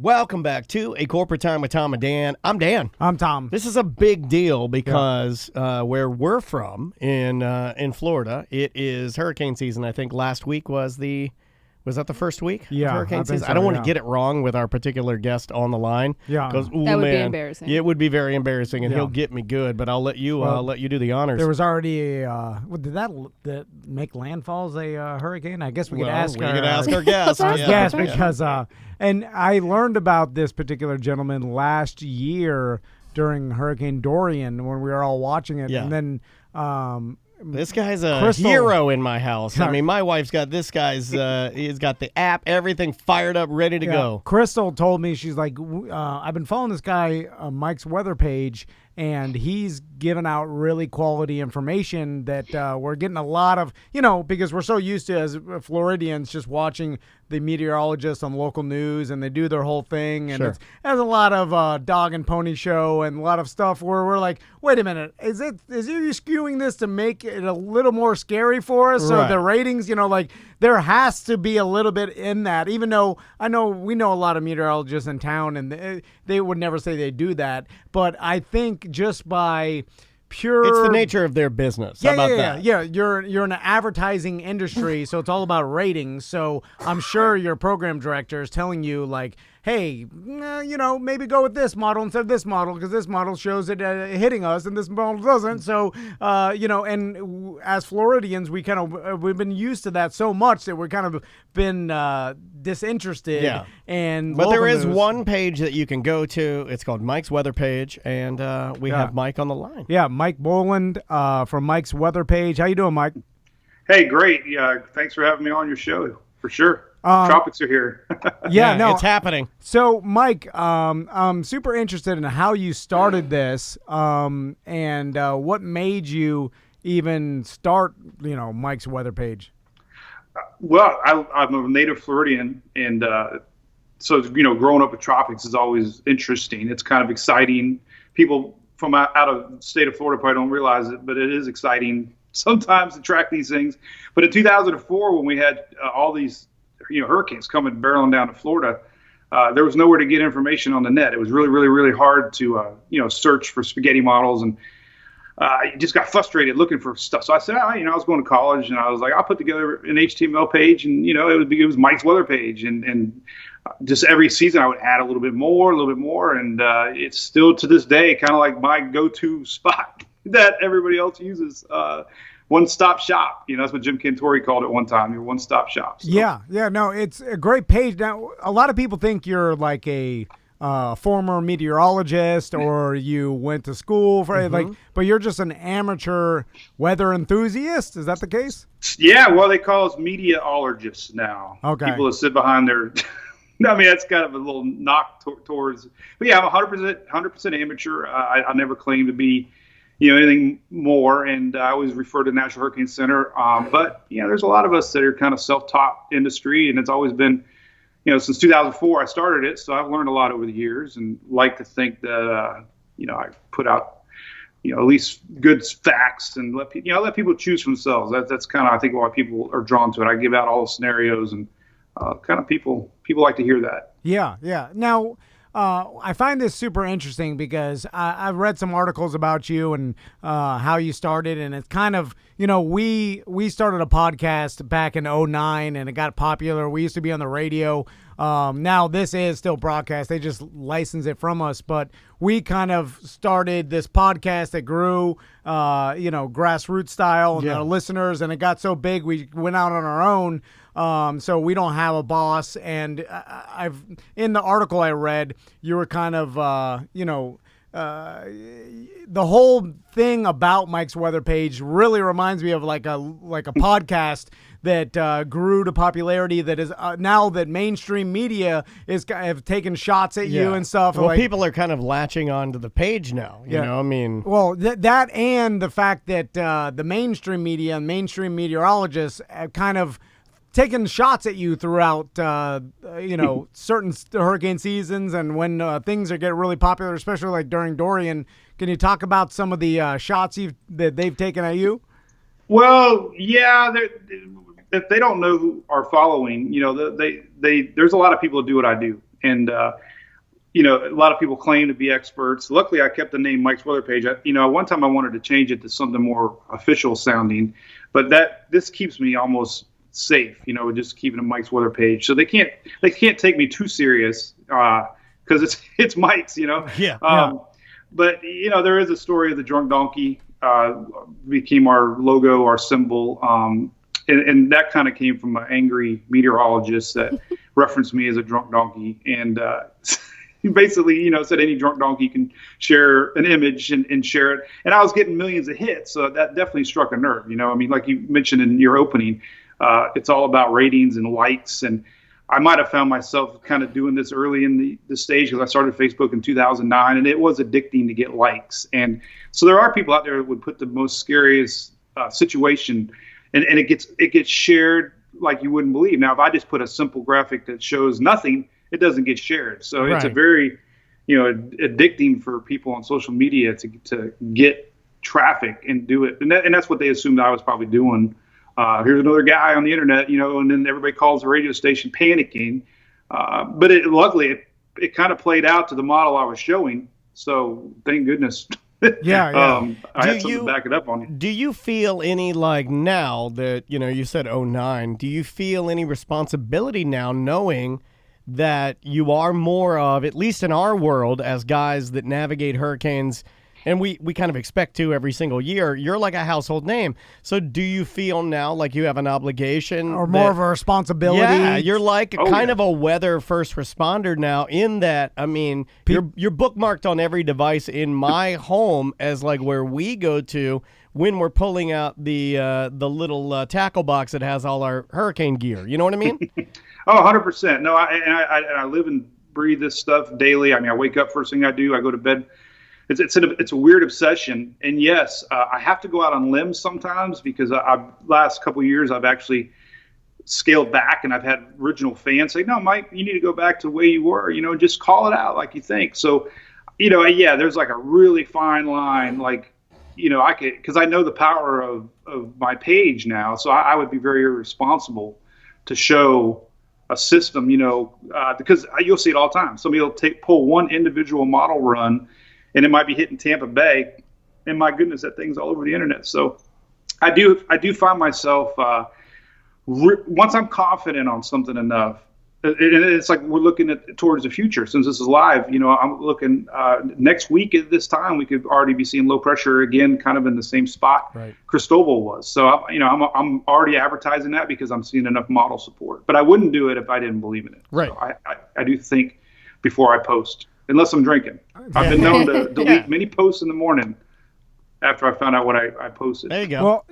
Welcome back to A Corporate Time with Tom and Dan. I'm Dan. I'm Tom. This is a big deal because where we're from in Florida, it is hurricane season. I think last week was that the first week of hurricane season? I don't want to get it wrong with our particular guest on the line. Yeah. That would be embarrassing. It would be very embarrassing, and he'll get me good, but I'll let you do the honors. There was already did that make landfall as a hurricane? I guess we could ask our guest. Yes, because and I learned about this particular gentleman last year during Hurricane Dorian when we were all watching it, and then this guy's a Crystal. Hero in my house. I mean, my wife's got this guy's, he's got the app, everything fired up, ready to go. Crystal told me, she's like, I've been following this guy, Mike's weather page, and he's giving out really quality information that we're getting a lot of, because we're so used to, as Floridians, just watching the meteorologists on local news, and they do their whole thing, and it has a lot of dog and pony show and a lot of stuff where we're like, wait a minute, is you skewing this to make it a little more scary for us? So the ratings, there has to be a little bit in that, even though we know a lot of meteorologists in town, and they would never say they do that, but I think just by pure, it's the nature of their business. How about that? Yeah. You're in an advertising industry, so it's all about ratings. So I'm sure your program director is telling you, like, hey, maybe go with this model instead of this model, because this model shows it hitting us and this model doesn't. So, and as Floridians, we've been used to that so much that we're kind of been disinterested. Yeah. But there is one page that you can go to. It's called Mike's Weather Page, and we have Mike on the line. Yeah, Mike Boland from Mike's Weather Page. How you doing, Mike? Hey, great. Yeah, thanks for having me on your show, for sure. Tropics are here. It's happening. So, Mike, I'm super interested in how you started this, and what made you even start, Mike's Weather Page. Well, I'm a native Floridian, and so growing up with tropics is always interesting. It's kind of exciting. People from out of the state of Florida probably don't realize it, but it is exciting sometimes to track these things. But in 2004, when we had all these hurricanes coming barreling down to Florida, there was nowhere to get information on the net. It was really, really, really hard to search for spaghetti models, and I just got frustrated looking for stuff. So I said, I was going to college, and I was like, I'll put together an HTML page, and it was Mike's Weather Page, and just every season I would add a little bit more, and it's still to this day kind of like my go-to spot that everybody else uses. One-stop shop. That's what Jim Cantore called it one time. Your one-stop shop. So. Yeah. No, it's a great page. Now, a lot of people think you're like a former meteorologist or you went to school for but you're just an amateur weather enthusiast. Is that the case? Yeah. Well, they call us meteorologists now. Okay. People that sit behind their. I mean, that's kind of a little knock towards. But yeah, I'm 100% amateur. I never claimed to be anything more, and I always refer to National Hurricane Center. But there's a lot of us that are kind of self-taught industry, and it's always been, since 2004 I started it, so I've learned a lot over the years, and like to think that I put out at least good facts and let people choose for themselves. That's kind of I think why people are drawn to it. I give out all the scenarios, and kind of people like to hear that. Yeah. Now, I find this super interesting because I've read some articles about you and how you started, and it's kind of, we started a podcast back in 2009, and it got popular. We used to be on the radio. Now this is still broadcast. They just license it from us, but we kind of started this podcast that grew, grassroots style, and the listeners, and it got so big we went out on our own. So we don't have a boss, and I've in the article I read, you were kind of, the whole thing about Mike's Weather Page really reminds me of like a podcast that grew to popularity. That is now that mainstream media have taken shots at you and stuff. Well, people are kind of latching onto the page now. You know, I mean, well, that and the fact that the mainstream media and mainstream meteorologists have kind of taking shots at you throughout, certain hurricane seasons, and when things get really popular, especially like during Dorian. Can you talk about some of the shots that they've taken at you? Well, yeah, if they don't know who are following, there's a lot of people that do what I do, And a lot of people claim to be experts. Luckily, I kept the name Mike's Weather Page. One time I wanted to change it to something more official sounding, but this keeps me almost safe. Just keeping a Mike's Weather Page, so they can't take me too serious because it's Mike's. Yeah. But there is a story of the drunk donkey became our logo, our symbol, and that kind of came from an angry meteorologist that referenced me as a drunk donkey, and he basically said any drunk donkey can share an image and share it, and I was getting millions of hits, so that definitely struck a nerve. Like you mentioned in your opening, it's all about ratings and likes, and I might have found myself kind of doing this early in the stage because I started Facebook in 2009, and it was addicting to get likes. And so there are people out there that would put the most scariest situation, and it gets shared like you wouldn't believe. Now, if I just put a simple graphic that shows nothing, it doesn't get shared. So It's a very, addicting for people on social media to get traffic and do it. And that's what they assumed I was probably doing. Here's another guy on the internet, and then everybody calls the radio station panicking. But luckily it kind of played out to the model I was showing. So thank goodness. Yeah. I had something to back it up on you. Do you feel any, like now that, you said 09, do you feel any responsibility now knowing that you are more of, at least in our world as guys that navigate hurricanes, and we kind of expect to every single year, you're like a household name. So do you feel now like you have an obligation? Or more of a responsibility? Yeah, you're like kind of a weather first responder now in that, you're bookmarked on every device in my home as like where we go to when we're pulling out the little tackle box that has all our hurricane gear. You know what I mean? Oh, 100%. No, I live and breathe this stuff daily. I wake up, first thing I do, I go to bed. It's a weird obsession, and yes, I have to go out on limbs sometimes because last couple of years I've actually scaled back, and I've had original fans say, "No, Mike, you need to go back to the way you were. Just call it out like you think." So, there's like a really fine line, like, I could, because I know the power of my page now, so I would be very irresponsible to show a system, because you'll see it all the time. Somebody will pull one individual model run, and it might be hitting Tampa Bay, and my goodness, that thing's all over the internet. So I do find myself once I'm confident on something enough, and it's like we're looking towards the future. Since this is live, I'm looking next week at this time we could already be seeing low pressure again, kind of in the same spot Cristobal was. So I'm already advertising that because I'm seeing enough model support. But I wouldn't do it if I didn't believe in it. Right. So I do think before I post. Unless I'm drinking. I've been known to delete many posts in the morning after I found out what I posted. There you go. Well,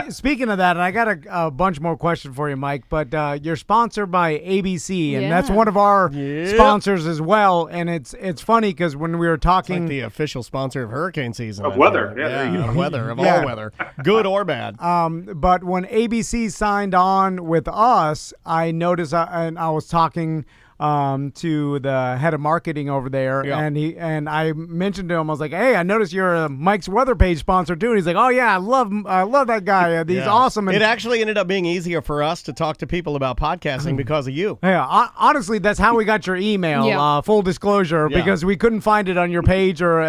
speaking of that, and I got a bunch more questions for you, Mike, but you're sponsored by ABC, and that's one of our sponsors as well. And it's funny because when we were talking. It's like the official sponsor of hurricane season. Of weather. Of weather, of all weather. Good or bad. But when ABC signed on with us, I noticed, and I was talking to the head of marketing over there, and I mentioned to him, I was like, "Hey, I noticed you're a Mike's Weather Page sponsor too." And he's like, "Oh yeah, I love that guy. He's awesome." And it actually ended up being easier for us to talk to people about podcasting because of you. Yeah, honestly, that's how we got your email. Full disclosure, because we couldn't find it on your page or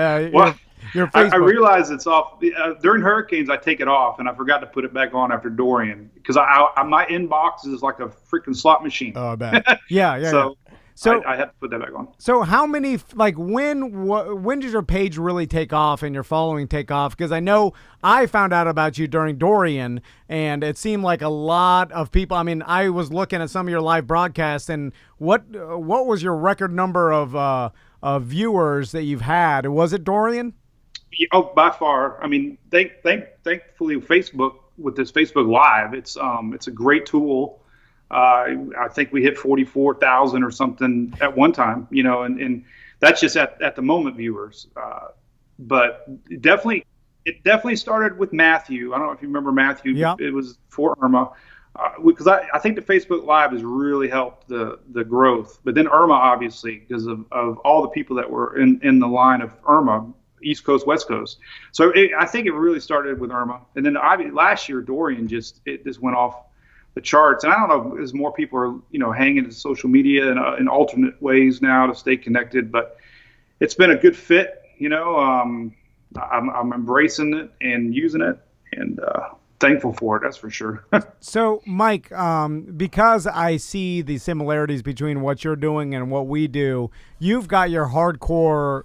your Facebook. I realize it's off during hurricanes. I take it off, and I forgot to put it back on after Dorian because my inbox is like a freaking slot machine. Oh, I bet. So I had to put that back on. So how many, like, when did your page really take off and your following take off? Because I know I found out about you during Dorian, and it seemed like a lot of people. I was looking at some of your live broadcasts, and what was your record number of viewers that you've had? Was it Dorian? Oh, by far. Thankfully, Facebook, with this Facebook Live, it's a great tool. I think we hit 44,000 or something at one time, and that's just at the moment viewers. But it definitely started with Matthew. I don't know if you remember Matthew. Yeah. It was for Irma, because I think the Facebook Live has really helped the growth. But then Irma, obviously, because of all the people that were in the line of Irma, East Coast, West Coast. So I think it really started with Irma, and then last year Dorian just went off the charts. And I don't know as more people are hanging to social media in alternate ways now to stay connected, but it's been a good fit. I'm embracing it and using it, and thankful for it. That's for sure. So, Mike, because I see the similarities between what you're doing and what we do, you've got your hardcore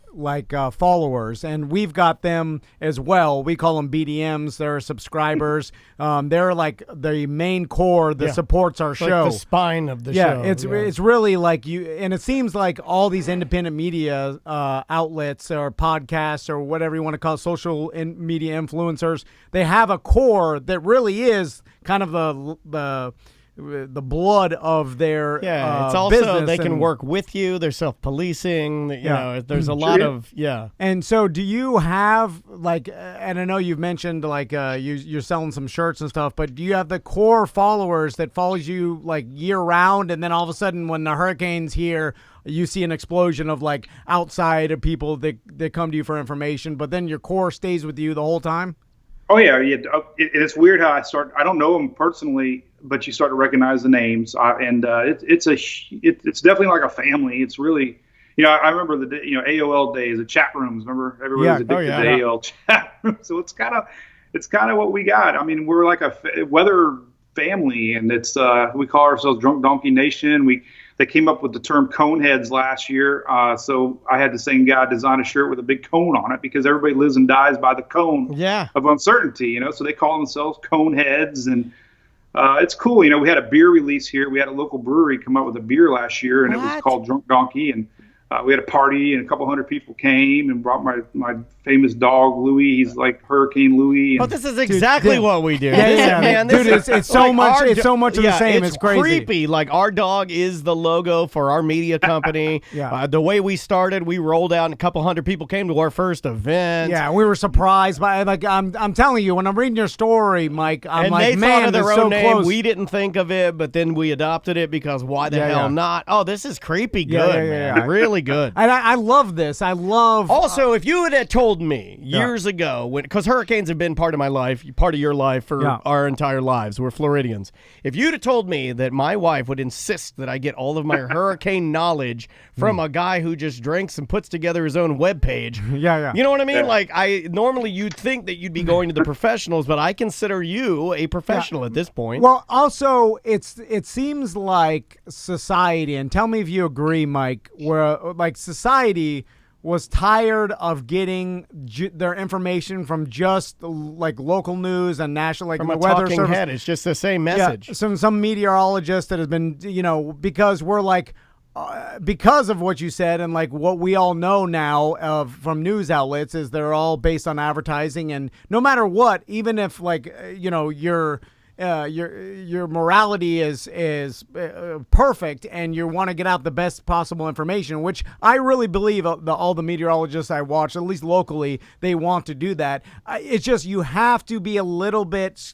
followers, and we've got them as well. We call them BDMs. They're subscribers. They're like the main core that supports our show. Like the spine of the show. It's really like you, and it seems like all these independent media outlets or podcasts or whatever you want to call it, social media influencers, they have a core that really is kind of the blood of their it's also business, they can work with you. They're self-policing. There's a lot of And so, do you have and I know you've mentioned you're selling some shirts and stuff, but do you have the core followers that follows you year round, and then all of a sudden when the hurricane's here, you see an explosion of outside of people that come to you for information, but then your core stays with you the whole time? Oh yeah. It's weird how I don't know them personally, but you start to recognize the names, and it's definitely like a family. It's really, I remember the AOL days, the chat rooms. Remember, everybody was addicted to AOL chat rooms. So it's kind of what we got. I mean, we're like a weather family, and it's we call ourselves Drunk Donkey Nation. They came up with the term cone heads last year. So I had the same guy design a shirt with a big cone on it, because everybody lives and dies by the cone of uncertainty, so they call themselves cone heads. And it's cool. We had a beer release here. We had a local brewery come out with a beer last year, and it was called Drunk Donkey. And we had a party, and a couple hundred people came and brought my famous dog, Louie. He's like Hurricane Louie. This is exactly what we do. Man, it's so much. It's so much of the same. It's crazy. Creepy. Our dog is the logo for our media company. The way we started, we rolled out, and a couple hundred people came to our first event. Yeah, we were surprised by I'm telling you, when I'm reading your story, Mike, I'm they man, thought of their own so name. close. We didn't think of it, but then we adopted it because why the hell not? Oh, this is creepy good, man. Really good. And I love this. I love. Also, if you had told me years ago, because hurricanes have been part of my life, part of your life for our entire lives, we're Floridians. If you'd have told me that my wife would insist that I get all of my hurricane knowledge from a guy who just drinks and puts together his own webpage, you know what I mean? Normally you'd think that you'd be going to the professionals, but I consider you a professional at this point. Well, also, it seems like society, and tell me if you agree, Mike, where society was tired of getting their information from just local news and national, from the a weather talking service. head. It's just the same message. Yeah, some meteorologist that has been, because we're because of what you said and what we all know now from news outlets is they're all based on advertising, and no matter what, even if your morality is perfect and you want to get out the best possible information, which I really believe all the meteorologists I watch, at least locally, they want to do that. It's just you have to be a little bit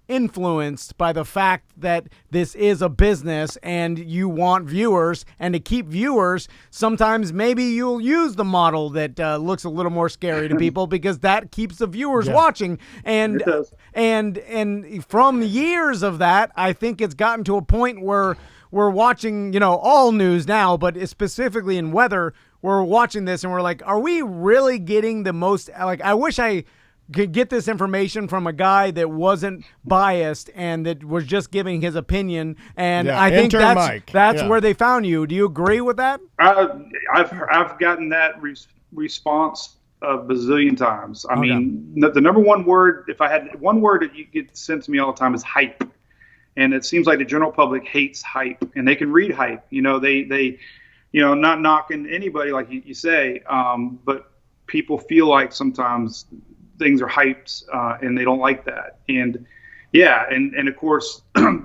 influenced by the fact that this is a business and you want viewers, and to keep viewers, sometimes maybe you'll use the model that looks a little more scary to people because that keeps the viewers watching. And it does. And from years of that, I think it's gotten to a point where we're watching, all news now, but specifically in weather, we're watching this and we're like, are we really getting the most? I wish I could get this information from a guy that wasn't biased and that was just giving his opinion. And I think that's where they found you. Do you agree with that? I've gotten that response a bazillion times. I mean, the number one word, if I had one word that you get sent to me all the time, is hype. And it seems like the general public hates hype, and they can read hype. They not knocking anybody like you say, but people feel like sometimes things are hyped, and they don't like that. And and of course,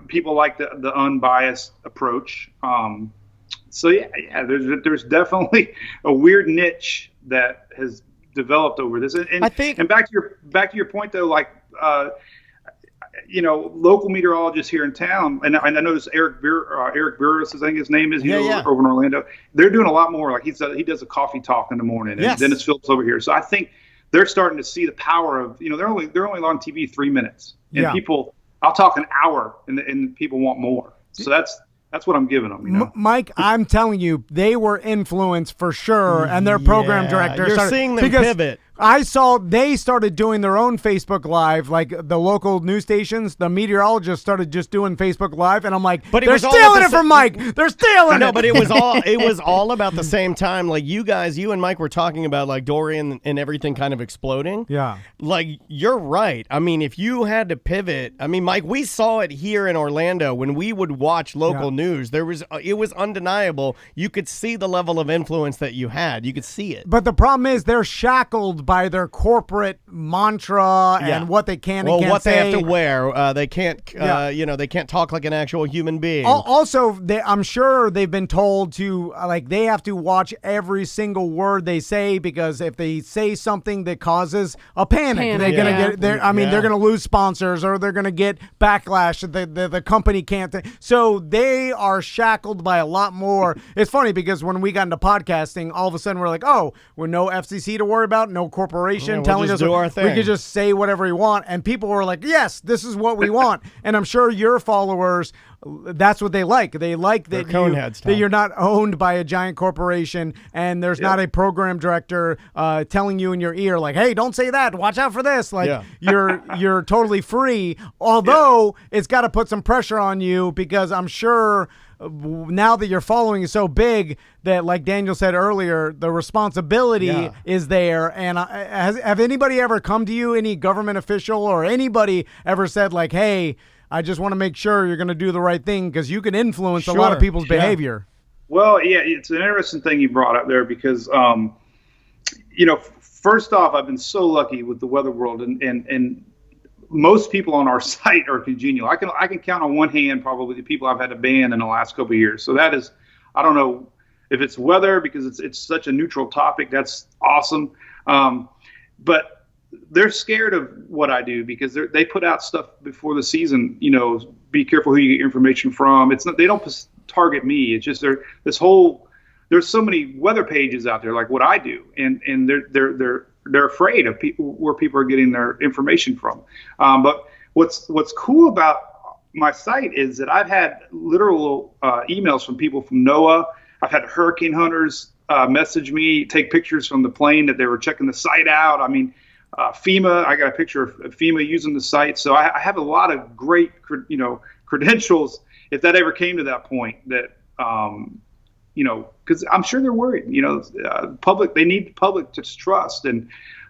people like the unbiased approach. There's definitely a weird niche that has developed over this. And I think, and back to your point though, local meteorologists here in town, and I noticed Eric Burris, I think his name is, over in Orlando. They're doing a lot more. He does a coffee talk in the morning, and Dennis Phillips over here. So I think they're starting to see the power of, they're only on TV 3 minutes, and people I'll talk an hour, and people want more. So that's what I'm giving them. You know? Mike, I'm telling you, they were influenced for sure, and their program director. You're seeing them pivot. I saw they started doing their own Facebook Live, like the local news stations. The meteorologists started just doing Facebook Live, and I'm like, but they're stealing it from Mike. They're stealing it. No, but it was all about the same time. Like you and Mike were talking about like Dorian and everything kind of exploding. Yeah. Like you're right. I mean, if you had to pivot, I mean, Mike, we saw it here in Orlando when we would watch local news. It was undeniable. You could see the level of influence that you had. You could see it. But the problem is they're shackled by their corporate mantra and what they can and can't say. They have to wear. They can't, they can't talk like an actual human being. Also, I'm sure they've been told to, they have to watch every single word they say, because if they say something that causes a panic. They're gonna get. They're gonna lose sponsors, or they're gonna get backlash. The company can't. So they are shackled by a lot more. It's funny because when we got into podcasting, all of a sudden we're like, oh, we're no FCC to worry about, no corporation telling us we could just say whatever we want, and people were like, yes, this is what we want. And I'm sure your followers, that's what they like. They like that you're not owned by a giant corporation, and there's not a program director telling you in your ear like, hey, don't say that, watch out for this. You're totally free, although it's got to put some pressure on you, because I'm sure now that your following is so big that, like Daniel said earlier, the responsibility is there. And have anybody ever come to you, any government official or anybody ever said like, hey, I just want to make sure you're going to do the right thing, because you can influence a lot of people's behavior? Well, yeah, it's an interesting thing you brought up there, because, first off, I've been so lucky with the weather world, and most people on our site are congenial. I can count on one hand probably the people I've had to ban in the last couple of years. So that is, I don't know if it's weather, because it's such a neutral topic. That's awesome. But they're scared of what I do, because they put out stuff before the season. Be careful who you get your information from. It's not, they don't target me. It's just there's so many weather pages out there like what I do, and they're afraid of where people are getting their information from. But what's cool about my site is that I've had literal emails from people from NOAA. I've had hurricane hunters message me, take pictures from the plane that they were checking the site out. I mean, FEMA, I got a picture of FEMA using the site. So I have a lot of great, credentials if that ever came to that point that, because I'm sure they're worried, they need the public to trust. And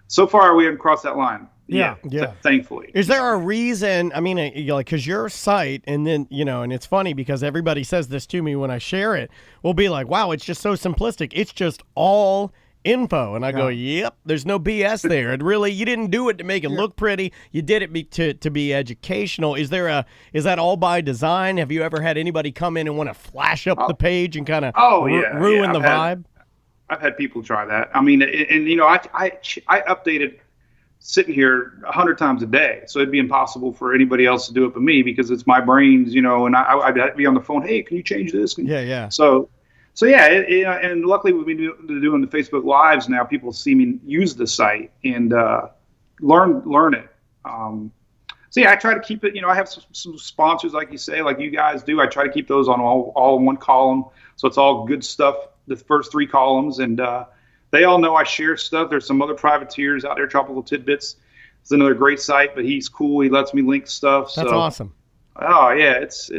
so far we haven't crossed that line. Yeah. Thankfully. Is there a reason? I mean, because your site, and then, and it's funny because everybody says this to me when I share it, will be like, wow, it's just so simplistic. It's just all info. And I go, yep, there's no BS there. And really, you didn't do it to make it look pretty. You did it to be educational. Is that all by design? Have you ever had anybody come in and want to flash up the page and kind of ruin the vibe? I've had people try that. I mean, and I updated sitting here 100 times a day, so it'd be impossible for anybody else to do it but me, because it's my brains, and I'd be on the phone. Hey, can you change this? So yeah, and luckily we've been doing the Facebook Lives now. People see me use the site and learn it. So yeah, I try to keep it. I have some sponsors, like you say, like you guys do. I try to keep those on all in one column, so it's all good stuff. The first 3 columns, and they all know I share stuff. There's some other privateers out there. Tropical Tidbits is another great site, but he's cool. He lets me link stuff. That's awesome. Oh yeah, it's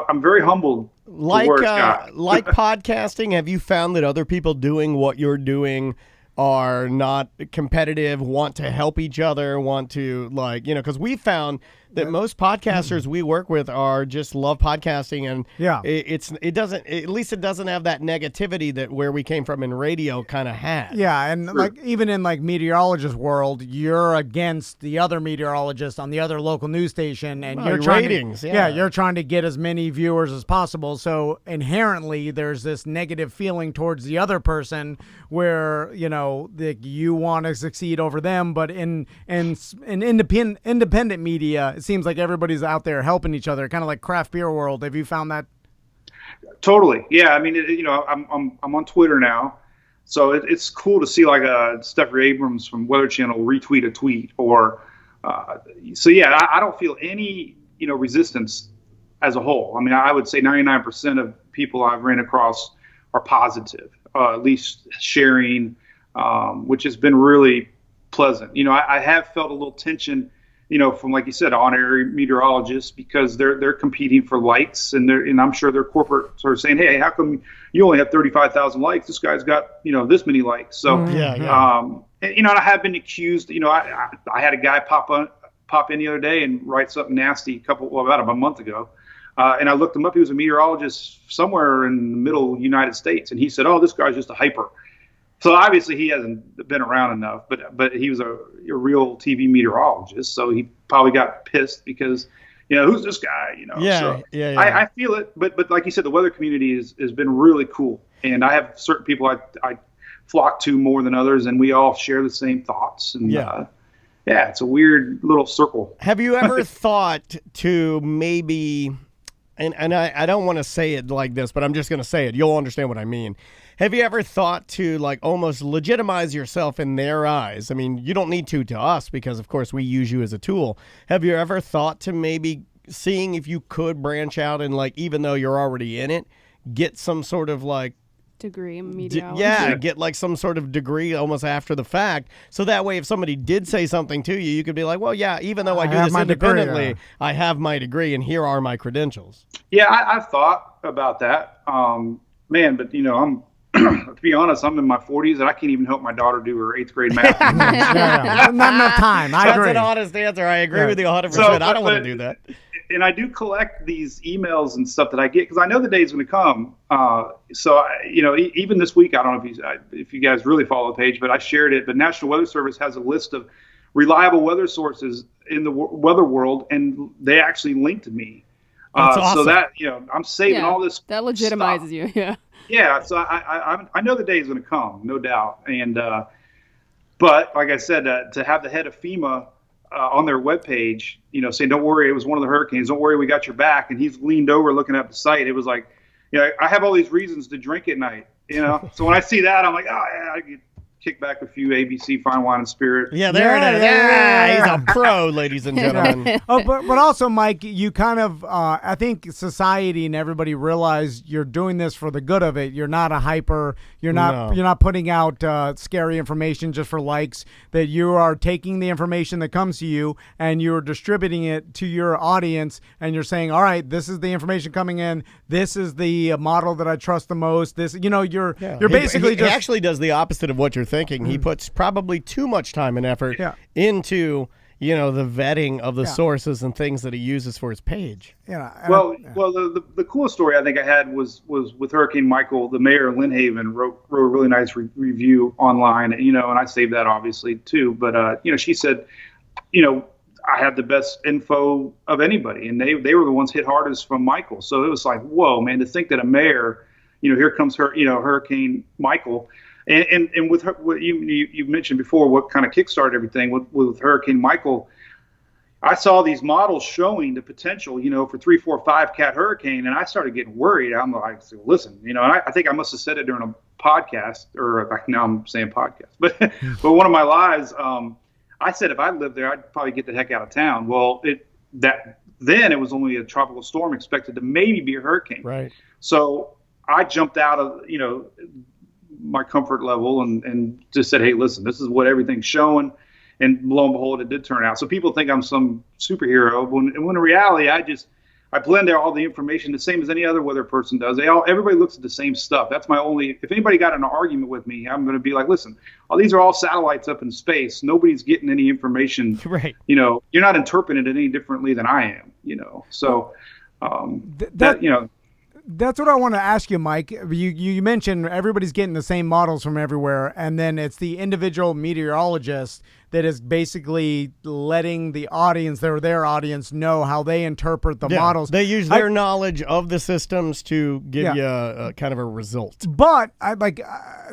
I'm very humbled. Like podcasting, have you found that other people doing what you're doing are not competitive, want to help each other, want to because we found that most podcasters we work with are just love podcasting, and it doesn't have that negativity that where we came from in radio kind of had. Yeah, and even in meteorologist world, you're against the other meteorologist on the other local news station, and you're trying you're trying to get as many viewers as possible. So inherently, there's this negative feeling towards the other person where you want to succeed over them, but in independent media, it seems like everybody's out there helping each other, kind of like craft beer world. Have you found that? Totally. Yeah. I mean, I'm on Twitter now, so it's cool to see Stephanie Abrams from Weather Channel retweet a tweet, or I don't feel any resistance as a whole. I mean, I would say 99% of people I've ran across are positive, at least sharing, which has been really pleasant. I have felt a little tension, from, like you said, on-air meteorologists, because they're competing for likes, and I'm sure their corporate sort of saying, hey, how come you only have 35,000 likes? This guy's got this many likes. So and I have been accused. I had a guy pop in the other day and write something nasty about a month ago. And I looked him up. He was a meteorologist somewhere in the middle United States. And he said, oh, this guy's just a hyper. So obviously he hasn't been around enough, but he was a real TV meteorologist. So he probably got pissed because, who's this guy? I feel it. But like you said, the weather community has been really cool. And I have certain people I flock to more than others, and we all share the same thoughts. And it's a weird little circle. Have you ever thought to maybe... And I don't want to say it like this, but I'm just going to say it. You'll understand what I mean. Have you ever thought to almost legitimize yourself in their eyes? I mean, you don't need to us because, of course, we use you as a tool. Have you ever thought to maybe seeing if you could branch out and, even though you're already in it, get some sort of degree in meteorology? Get some sort of degree almost after the fact. So that way, if somebody did say something to you, you could be like, well, yeah, even though I do this independently, I have my degree and here are my credentials. Yeah, I've thought about that. But I'm, to be honest, I'm in my 40s and I can't even help my daughter do her 8th grade math. Not enough time. I agree. That's an honest answer. I agree with you 100%. I don't want to do that. And I do collect these emails and stuff that I get because I know the day's going to come. Even this week, I don't know if you guys really follow the page, but I shared it. But National Weather Service has a list of reliable weather sources in the weather world, and they actually linked me. That's awesome. So that I'm saving all this. That legitimizes stuff. You, yeah. Yeah. So I know the day is going to come, no doubt. And but like I said, to have the head of FEMA on their webpage, saying, don't worry, it was one of the hurricanes. Don't worry, we got your back. And he's leaned over looking at the site. It was like, I have all these reasons to drink at night, So when I see that, I'm like, oh, yeah, I get kick back a few ABC Fine Wine and Spirit. Yeah, there it is. Yeah, he's a pro, ladies and gentlemen. But also, Mike, you kind of, I think society and everybody realize you're doing this for the good of it. You're not a hyper. You're not putting out scary information just for likes. That you are taking the information that comes to you and you're distributing it to your audience, and you're saying, all right, this is the information coming in. This is the model that I trust the most. This, you're basically he actually does the opposite of what you're thinking. He puts probably too much time and effort into the vetting of the sources and things that he uses for his page. Well, the coolest story I think I had was with Hurricane Michael. The mayor of Lynn Haven wrote a really nice review online, and I saved that obviously too. But she said, I had the best info of anybody, and they were the ones hit hardest from Michael. So it was like, whoa, man, to think that a mayor, here comes Hurricane Michael. And with what you mentioned before, what kind of kickstarted everything with Hurricane Michael, I saw these models showing the potential, for 3, 4, 5 cat hurricane, and I started getting worried. I'm like, listen, and I think I must have said it during a podcast, or now I'm saying podcast, but one of my lives, I said if I lived there, I'd probably get the heck out of town. Well, then it was only a tropical storm expected to maybe be a hurricane. Right. So I jumped out of my comfort level and just said, hey, listen, this is what everything's showing. And lo and behold, it did turn out. So people think I'm some superhero, when in reality, I blend all the information the same as any other weather person does. Everybody looks at the same stuff. That's my only, if anybody got in an argument with me, I'm going to be like, listen, these are all satellites up in space. Nobody's getting any information. Right. You're not interpreting it any differently than I am, So that's what I want to ask you, Mike. You mentioned everybody's getting the same models from everywhere, and then it's the individual meteorologist that is basically letting the audience, their audience, know how they interpret the models. They use their knowledge of the systems to give you a kind of a result. But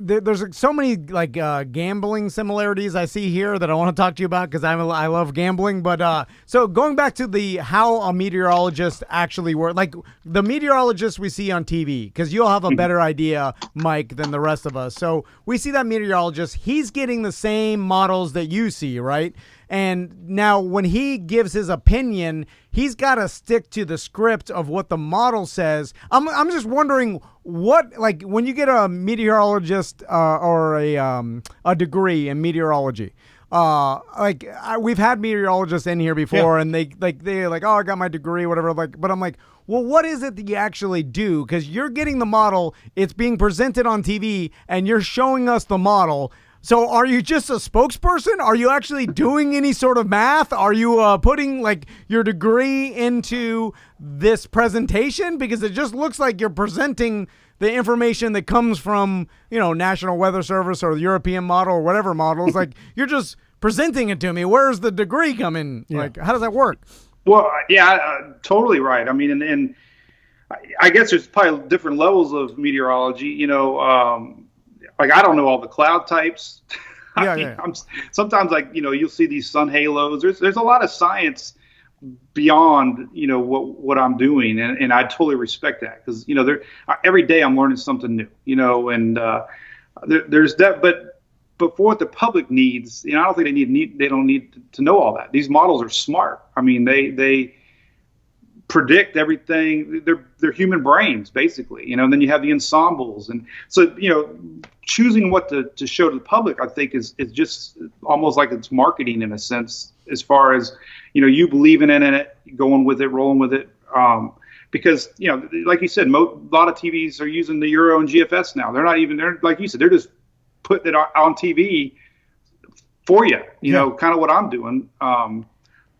there's so many gambling similarities I see here that I want to talk to you about because I love gambling. But so going back to how a meteorologist actually works, like the meteorologists we see on TV, because you'll have a better idea, Mike, than the rest of us. So we see that meteorologist, he's getting the same models that you juicy, right? And now when he gives his opinion, he's got to stick to the script of what the model says. I'm just wondering what, like, when you get a meteorologist or a degree in meteorology, we've had meteorologists in here before, and they're like, oh, I got my degree, whatever. Like, but I'm like, well, what is it that you actually do? Because you're getting the model, it's being presented on TV, and you're showing us the model. So are you just a spokesperson? Are you actually doing any sort of math? Are you putting like your degree into this presentation? Because it just looks like you're presenting the information that comes from, National Weather Service or the European model or whatever model. It's like you're just presenting it to me. Where's the degree coming? Yeah. Like, how does that work? Well, yeah, totally right. I mean, and I guess there's probably different levels of meteorology. Like, I don't know all the cloud types. Sometimes, like, you'll see these sun halos. There's a lot of science beyond, what I'm doing. And I totally respect that because, every day I'm learning something new, and there's that. But for what the public needs, I don't think they don't need to know all that. These models are smart. I mean, they predict everything. They're human brains, basically, and then you have the ensembles. And so, choosing what to show to the public, I think is just almost like it's marketing in a sense, as far as, you believing in it, going with it, rolling with it. Because, like you said, a lot of TVs are using the Euro and GFS now. They're like you said, they're just putting it on TV for you, kind of what I'm doing.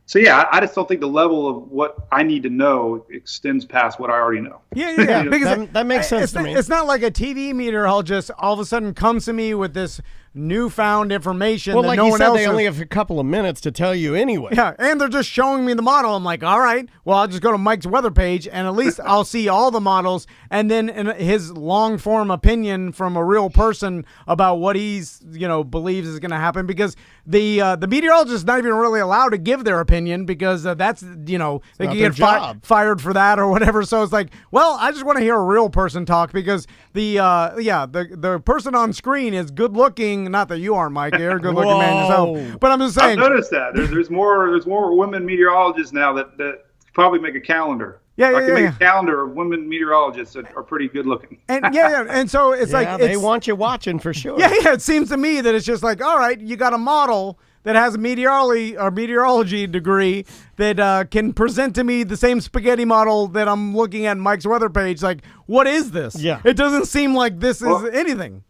So, yeah, I just don't think the level of what I need to know extends past what I already know. Yeah. Because that makes sense to me. It's not like a TV meteorologist all of a sudden comes to me with this newfound information. Well, that like no you one said, else they has. only have a couple of minutes to tell you anyway. Yeah, and they're just showing me the model. I'm like, all right, well, I'll just go to Mike's weather page, and at least I'll see all the models, and then his long-form opinion from a real person about what he's, believes is going to happen, because the meteorologist is not even really allowed to give their opinion, because that's, they can get fired for that or whatever. So it's like, well, I just want to hear a real person talk, because the person on screen is good-looking. Not that you aren't, Mike. You're a good-looking man yourself. But I'm just saying. I've noticed that. There's more women meteorologists now that probably make a calendar. Make a calendar of women meteorologists that are pretty good-looking. And and so it's like they want you watching for sure. Yeah. It seems to me that it's just like, all right, you got a model that has a meteorology degree that can present to me the same spaghetti model that I'm looking at Mike's weather page. Like, what is this? Yeah. It doesn't seem like this is anything.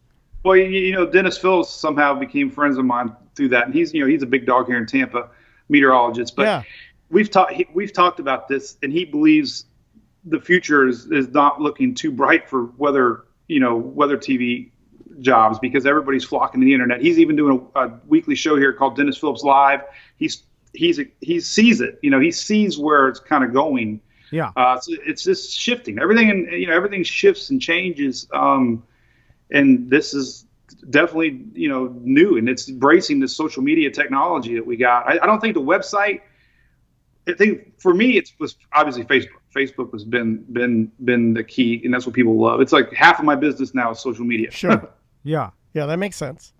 Well, Dennis Phillips somehow became friends of mine through that, and he's a big dog here in Tampa, meteorologist. But we've talked about this, and he believes the future is not looking too bright for weather TV jobs, because everybody's flocking to the internet. He's even doing a weekly show here called Dennis Phillips Live. He sees it. He sees where it's kind of going. Yeah. So it's just shifting. Everything shifts and changes. And this is definitely, new, and it's embracing the social media technology that we got. I don't think the website, I think for me, it was obviously Facebook. Facebook has been the key, and that's what people love. It's like half of my business now is social media. Sure. Yeah, that makes sense.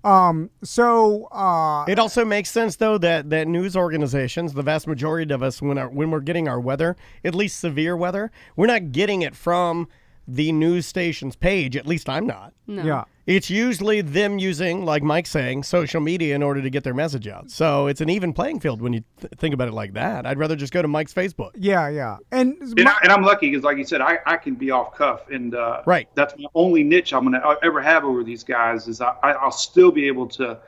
So it also makes sense, though, that news organizations, the vast majority of us, when we're getting our weather, at least severe weather, we're not getting it from the news station's page. At least I'm not. No. Yeah. It's usually them using, like Mike's saying, social media in order to get their message out. So it's an even playing field when you think about it like that. I'd rather just go to Mike's Facebook. Yeah. And I'm lucky because, like you said, I can be off cuff, and right. That's my only niche I'm going to ever have over these guys is I'll still be able to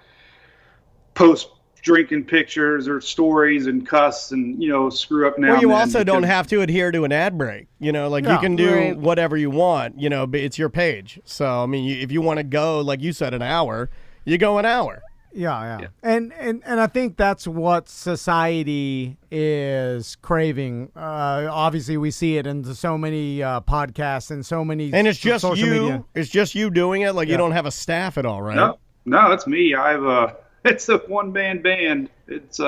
post drinking pictures or stories and cuss and screw up now. Well, you also don't have to adhere to an ad break. You can do whatever you want. But it's your page. So I mean, if you want to go, like you said, an hour, you go an hour. Yeah. And I think that's what society is craving. Obviously, we see it in so many podcasts and so many. And it's just social you. Media. It's just you doing it. Like you don't have a staff at all, right? No, it's me. It's a one-man band. It's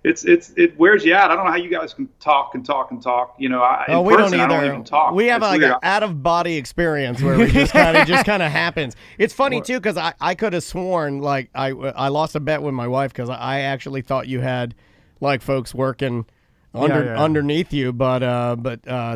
it wears you out. I don't know how you guys can talk and talk and talk. You know, we don't either. I don't even talk. We have like an out of body experience where we just kind of happens. It's funny too because I could have sworn like I lost a bet with my wife because I actually thought you had like folks working underneath you, but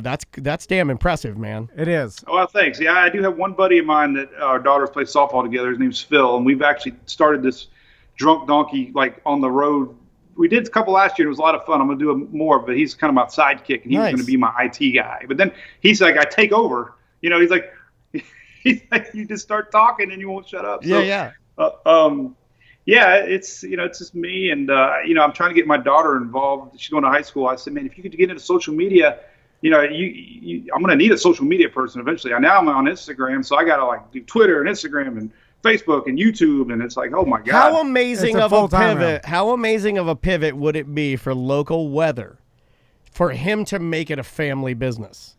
that's damn impressive, man. It is. Oh, well, thanks. Yeah, I do have one buddy of mine that our daughters play softball together. His name's Phil, and we've actually started this drunk donkey like on the road. We did a couple last year. It was a lot of fun. I'm going to do more, but he's kind of my sidekick, and he's going to be my IT guy. But then he's like, I take over. You know, he's like, you just start talking and you won't shut up. So, yeah. It's it's just me, and I'm trying to get my daughter involved. She's going to high school. I said, man, if you could get into social media, I'm going to need a social media person eventually. Now I'm on Instagram, so I got to like do Twitter and Instagram and Facebook and YouTube, and it's like, oh my God. How amazing of a pivot. How amazing of a pivot would it be for local weather for him to make it a family business?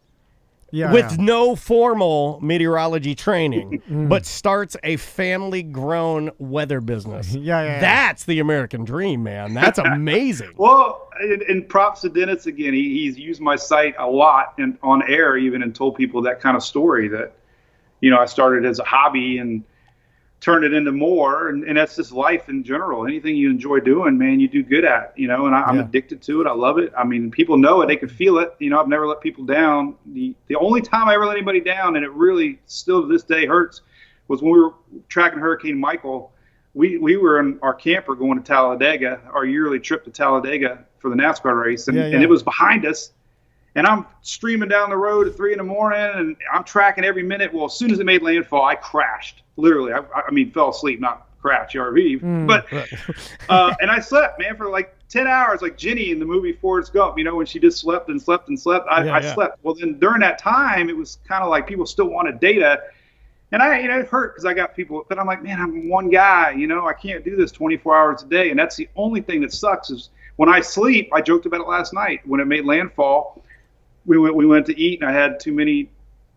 With no formal meteorology training, but starts a family-grown weather business. That's the American dream, man. That's amazing. Well, and props to Dennis again. He's used my site a lot and on air even, and told people that kind of story that, I started as a hobby and turned it into more, and that's just life in general. Anything you enjoy doing, man, you do good at, and I'm addicted to it. I love it. I mean, people know it. They can feel it. I've never let people down. The only time I ever let anybody down, and it really still to this day hurts, was when we were tracking Hurricane Michael. We were in our camper going to Talladega, our yearly trip to Talladega for the NASCAR race, and it was behind us. And I'm streaming down the road at 3 a.m, and I'm tracking every minute. Well, as soon as it made landfall, I crashed. Literally, I mean, fell asleep, not crash, RV. But and I slept, man, for like 10 hours, like Jenny in the movie Forrest Gump. When she just slept and slept and slept. I slept. Well, then during that time, it was kind of like people still wanted data, and it hurt because I got people. But I'm like, man, I'm one guy. I can't do this 24 hours a day, and that's the only thing that sucks is when I sleep. I joked about it last night when it made landfall. We went to eat, and I had too many,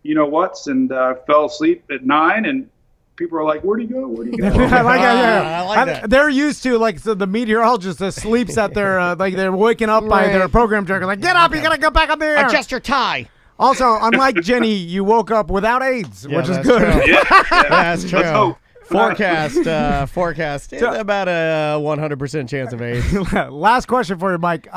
whats, and fell asleep at 9. And people are like, "Where'd he go? Where'd he go?" I like that. They're used to the meteorologist that sleeps at their like they're waking up by their program director, like, "Get up! You gotta go back up there. Adjust your tie." Also, unlike Jenny, you woke up without AIDS, which is good. That's true. Let's hope. Forecast about a 100% chance of AIDS. Last question for you, Mike.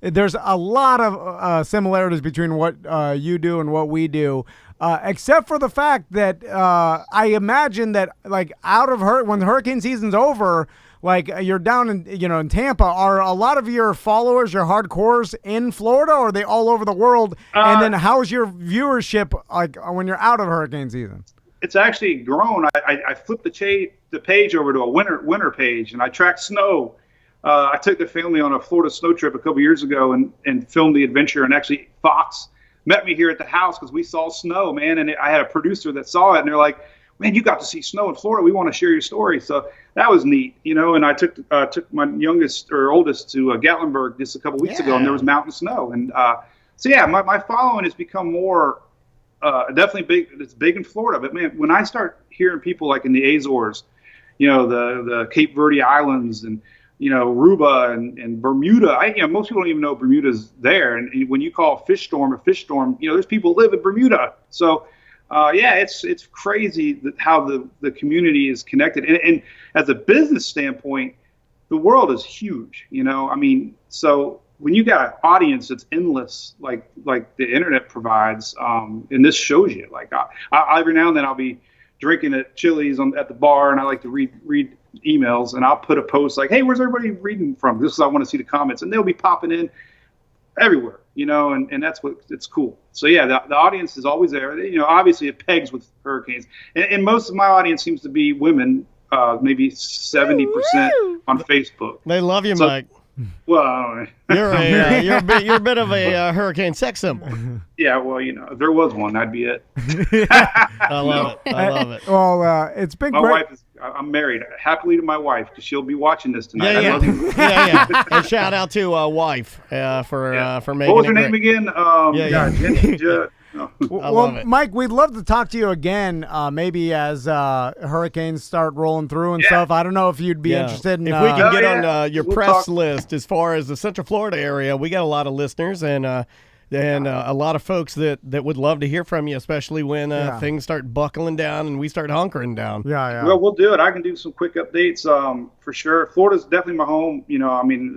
There's a lot of similarities between what you do and what we do, except for the fact that I imagine that like when the hurricane season's over, like you're down in Tampa, are a lot of your followers, your hardcores in Florida, or are they all over the world? And then how's your viewership like when you're out of hurricane season? It's actually grown. I flipped the page over to a winter page, and I tracked snow. I took the family on a Florida snow trip a couple years ago and filmed the adventure. And actually, Fox met me here at the house because we saw snow, man. And I had a producer that saw it, and they're like, "Man, you got to see snow in Florida. We want to share your story." So that was neat, And I took my oldest to Gatlinburg just a couple weeks ago, and there was mountain snow. And my following has become more. Definitely big. It's big in Florida, but man, when I start hearing people like in the Azores, the Cape Verde Islands and Aruba and Bermuda, most people don't even know Bermuda's there. And when you call a fish storm, there's people who live in Bermuda. So it's crazy how the community is connected. And as a business standpoint, the world is huge. So when you got an audience that's endless, like the internet provides, and this shows you, like I every now and then I'll be drinking at Chili's at the bar, and I like to read emails, and I'll put a post like, "Hey, where's everybody reading from?" This is I want to see the comments, and they'll be popping in everywhere, and that's it's cool. So the audience is always there. Obviously it pegs with hurricanes, and most of my audience seems to be women, maybe 70% on Facebook. They love you, Mike. Well, you're a bit of a hurricane sex symbol. Yeah, well, if there was one, that'd be it. I love it. Well, it's been great. My wife is. I'm married happily to my wife because she'll be watching this tonight. Yeah. And shout out to wife for making. What was her name again? Jenny. Well, Mike, we'd love to talk to you again, maybe as hurricanes start rolling through and stuff. I don't know if you'd be interested in... If we can get on your press list as far as the Central Florida area, we got a lot of listeners and a lot of folks that would love to hear from you, especially when things start buckling down and we start hunkering down. Yeah. Well, we'll do it. I can do some quick updates for sure. Florida's definitely my home.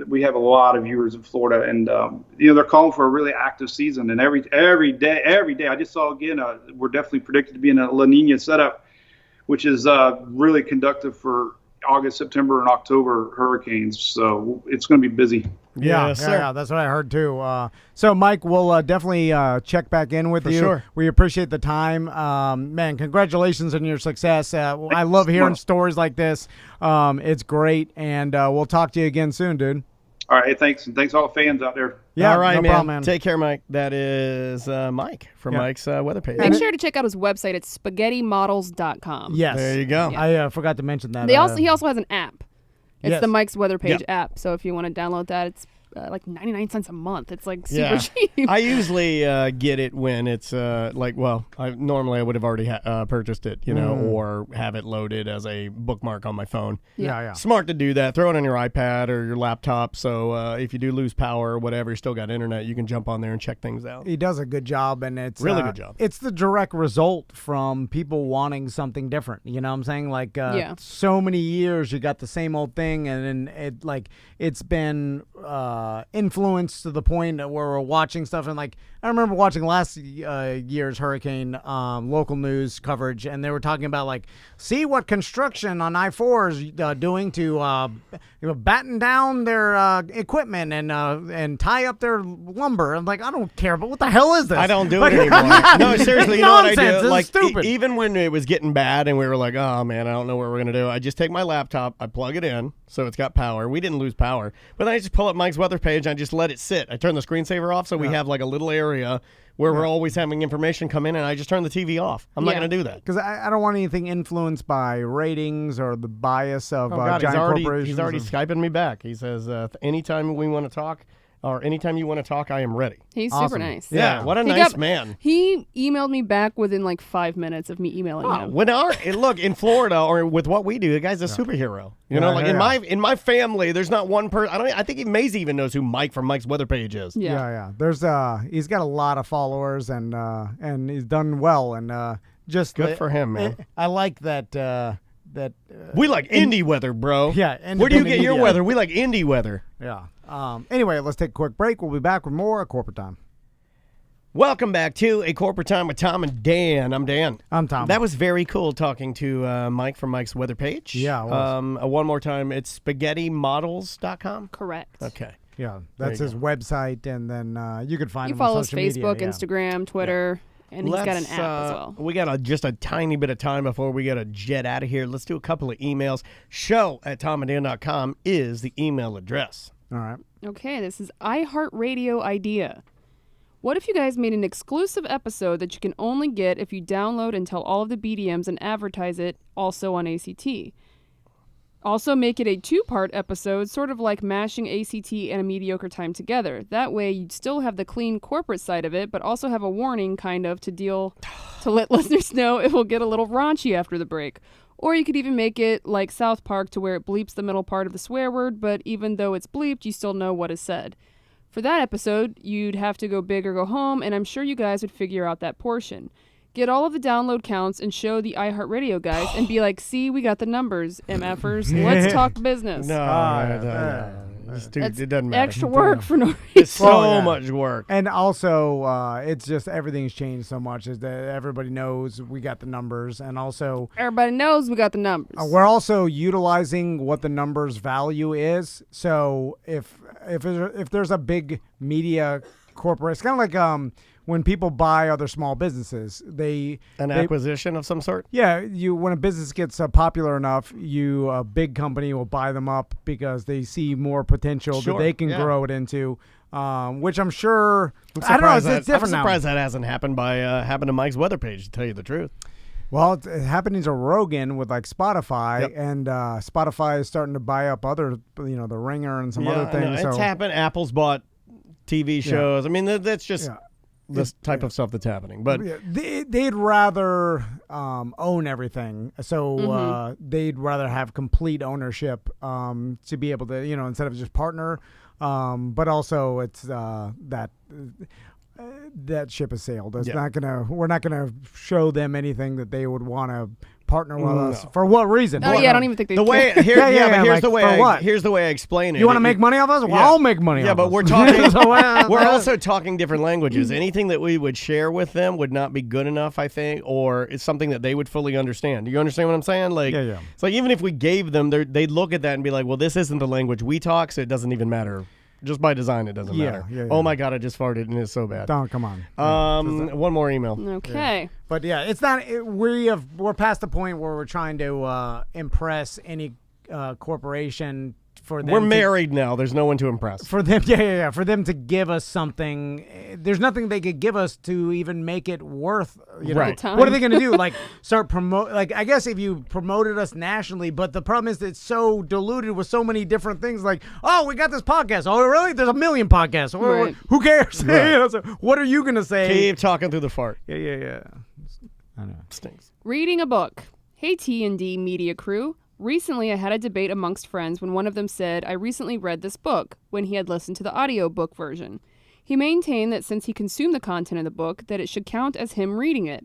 We have a lot of viewers in Florida, and they're calling for a really active season. And every day, I just saw again, we're definitely predicted to be in a La Nina setup, which is really conductive for August, September, and October hurricanes. So it's going to be busy. Yeah, that's what I heard too. So, Mike, we'll definitely check back in with you. Sure. We appreciate the time. Man, congratulations on your success. I love hearing stories like this. It's great, and we'll talk to you again soon, dude. All right, thanks, and thanks all the fans out there. Yeah, all right, no problem, man. Take care, Mike. That is Mike from Mike's Weather Page. Make sure to check out his website. It's spaghettimodels.com. Yes. There you go. I forgot to mention that. He also has an app. It's the Mike's Weather Page Yep. app. So if you want to download that, it's like 99 cents a month. It's like super cheap. I usually get it when it's normally I would have already purchased it, or have it loaded as a bookmark on my phone. Yeah. Smart to do that. Throw it on your iPad or your laptop. So if you do lose power or whatever, you still got internet, you can jump on there and check things out. He does a good job, and it's really good job. It's the direct result from people wanting something different. You know what I'm saying? Like so many years, you got the same old thing, and then it's been influenced to the point where we're watching stuff, and I remember watching last year's hurricane local news coverage, and they were talking about see what construction on I-4 is doing to batten down their equipment and tie up their lumber. I'm like, I don't care, but what the hell is this? I don't do it anymore. No, seriously, you know what I do? It's stupid. Even when it was getting bad and we were like, oh man, I don't know what we're gonna do, I just take my laptop, I plug it in so it's got power. We didn't lose power, but then I just pull up Mike's Weather Page and I just let it sit. I turn the screensaver off so we have a little area where we're always having information come in, and I just turn the TV off. I'm not going to do that. Because I don't want anything influenced by ratings or the bias of giant corporations. He's already Skyping me back. He says, anytime we want to talk, or anytime you want to talk, I am ready. He's super nice. Yeah, what a nice man. He emailed me back within 5 minutes of me emailing him. Look, in Florida, or with what we do, the guy's a superhero. In my family, there's not one person. I think Maisie even knows who Mike from Mike's Weather Page is. Yeah. There's he's got a lot of followers, and he's done well, and just good for him, man. I like that. We like indie weather, bro. Yeah. Where do you get your weather? We like indie weather. Yeah. Anyway, let's take a quick break. We'll be back with more Corporate Time. Welcome back to A Corporate Time with Tom and Dan. I'm Dan. I'm Tom. That was very cool talking to Mike from Mike's Weather Page. Yeah, it was. One more time, it's spaghettimodels.com? Correct. Okay. Yeah, that's his website, and then you can find him follow on his social Facebook, media, Instagram, Twitter. And he's got an app as well. We got just a tiny bit of time before we got to jet out of here. Let's do a couple of emails. show@tomanddan.com is the email address. All right. Okay, this is iHeartRadio idea. What if you guys made an exclusive episode that you can only get if you download and tell all of the BDMs and advertise it also on ACT? Also make it a 2-part episode, sort of like mashing ACT and A Mediocre Time together. That way you'd still have the clean corporate side of it, but also have a warning kind of to let listeners know it will get a little raunchy after the break. Or you could even make it like South Park to where it bleeps the middle part of the swear word, but even though it's bleeped, you still know what is said. For that episode, you'd have to go big or go home, and I'm sure you guys would figure out that portion. Get all of the download counts and show the iHeartRadio guys and be like, see, we got the numbers, MFers. Let's talk business. No. It doesn't matter. Extra work for no reason. It's so much work. And also, it's just everything's changed so much is that everybody knows we got the numbers, and also everybody knows we got the numbers. We're also utilizing what the numbers value is. So if there's a big media corporation, it's kind of like when people buy other small businesses, acquisition of some sort. Yeah, when a business gets popular enough, a big company will buy them up because they see more potential that they can grow it into. Which I'm sure. I don't know. It's different now. I'm surprised that hasn't happened to Mike's Weather Page. To tell you the truth. Well, it's happening to Rogan with Spotify, and Spotify is starting to buy up other, The Ringer and some other things. It's happened. Apple's bought TV shows. I mean, that's just. Yeah. this type of stuff that's happening. But they'd rather own everything, so they'd rather have complete ownership to be able to, instead of just partner. But also, it's that ship has sailed. We're not gonna show them anything that they would want to partner with us. For what reason? I don't even think they. Here's the way I explain it. You want to make money off us? Well, I'll make money off us. Yeah, but we're talking. We're also talking different languages. Anything that we would share with them would not be good enough, I think, or it's something that they would fully understand. Do you understand what I'm saying? It's like even if we gave them, they'd look at that and be like, "Well, this isn't the language we talk, so it doesn't even matter." Just by design, it doesn't matter. Oh my God, I just farted and it's so bad. Don't, come on. One more email. Okay. But it's not. We're past the point where we're trying to impress any corporation. We're married now. There's no one to impress. For them, for them to give us something, there's nothing they could give us to even make it worth. Right. What are they going to do? Start promote? I guess if you promoted us nationally, but the problem is that it's so diluted with so many different things. Like, oh, we got this podcast. Oh, really? There's a million podcasts. Right. Who cares? Right. So what are you going to say? Keep talking through the fart. Yeah. I know. Stinks. Reading a book. Hey, T&D media crew. Recently, I had a debate amongst friends when one of them said, I recently read this book, when he had listened to the audiobook version. He maintained that since he consumed the content of the book, that it should count as him reading it.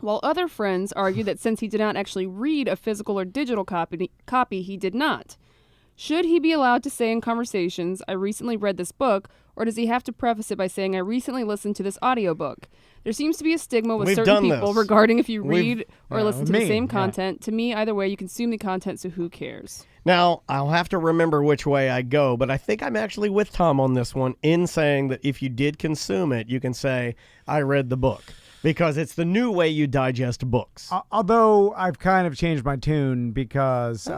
While other friends argued that since he did not actually read a physical or digital copy, he did not. Should he be allowed to say in conversations, I recently read this book, or does he have to preface it by saying, I recently listened to this audiobook? There seems to be a stigma with certain people regarding if you read or listen to the same content. To me, either way, you consume the content, so who cares? Now, I'll have to remember which way I go, but I think I'm actually with Tom on this one in saying that if you did consume it, you can say, I read the book. Because it's the new way you digest books. Although I've kind of changed my tune because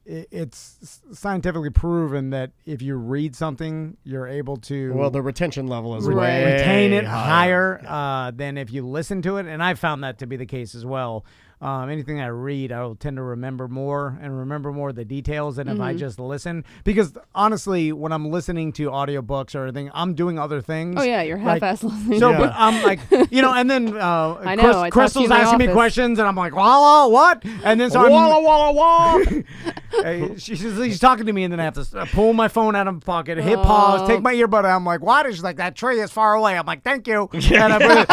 it's scientifically proven that if you read something, you're able to... Well, the retention level is retain it higher than if you listen to it. And I found that to be the case as well. Anything I read, I will tend to remember more of the details than if I just listen. Because honestly, when I'm listening to audiobooks or anything, I'm doing other things. Oh, yeah, you're half-ass listening. So but I'm like, and then I know, Crystal's asking me questions, and I'm like, walla, what? And then so walla, walla, walla. She's talking to me, and then I have to pull my phone out of my pocket, hit pause, take my earbud out. I'm like, what? And she's like, that tree is far away. I'm like, thank you. And I put it,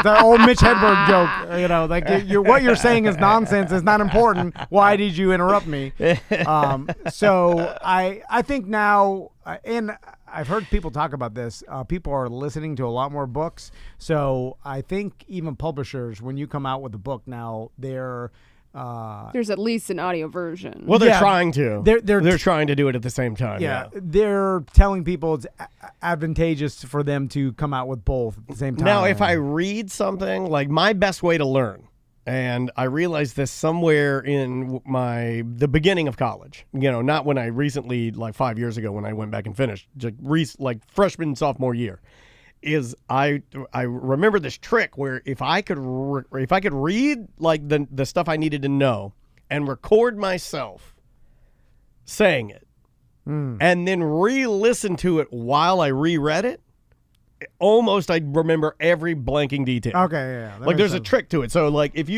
the old Mitch Hedberg joke, what you're saying is nonsense. It's not important. Why did you interrupt me? So I think now, and I've heard people talk about this. People are listening to a lot more books. So I think even publishers, when you come out with a book now, they're there's at least an audio version. Well, they're trying to. They're trying to do it at the same time. Yeah. They're telling people it's advantageous for them to come out with both at the same time. Now, if I read something, like my best way to learn, and I realized this somewhere in the beginning of college, not when I recently, like 5 years ago when I went back and finished, like freshman, sophomore year, is I remember this trick where if I could read like the stuff I needed to know and record myself saying it and then re-listen to it while I reread it, almost I remember every blanking detail. Okay, yeah. Like there's a trick to it. So like if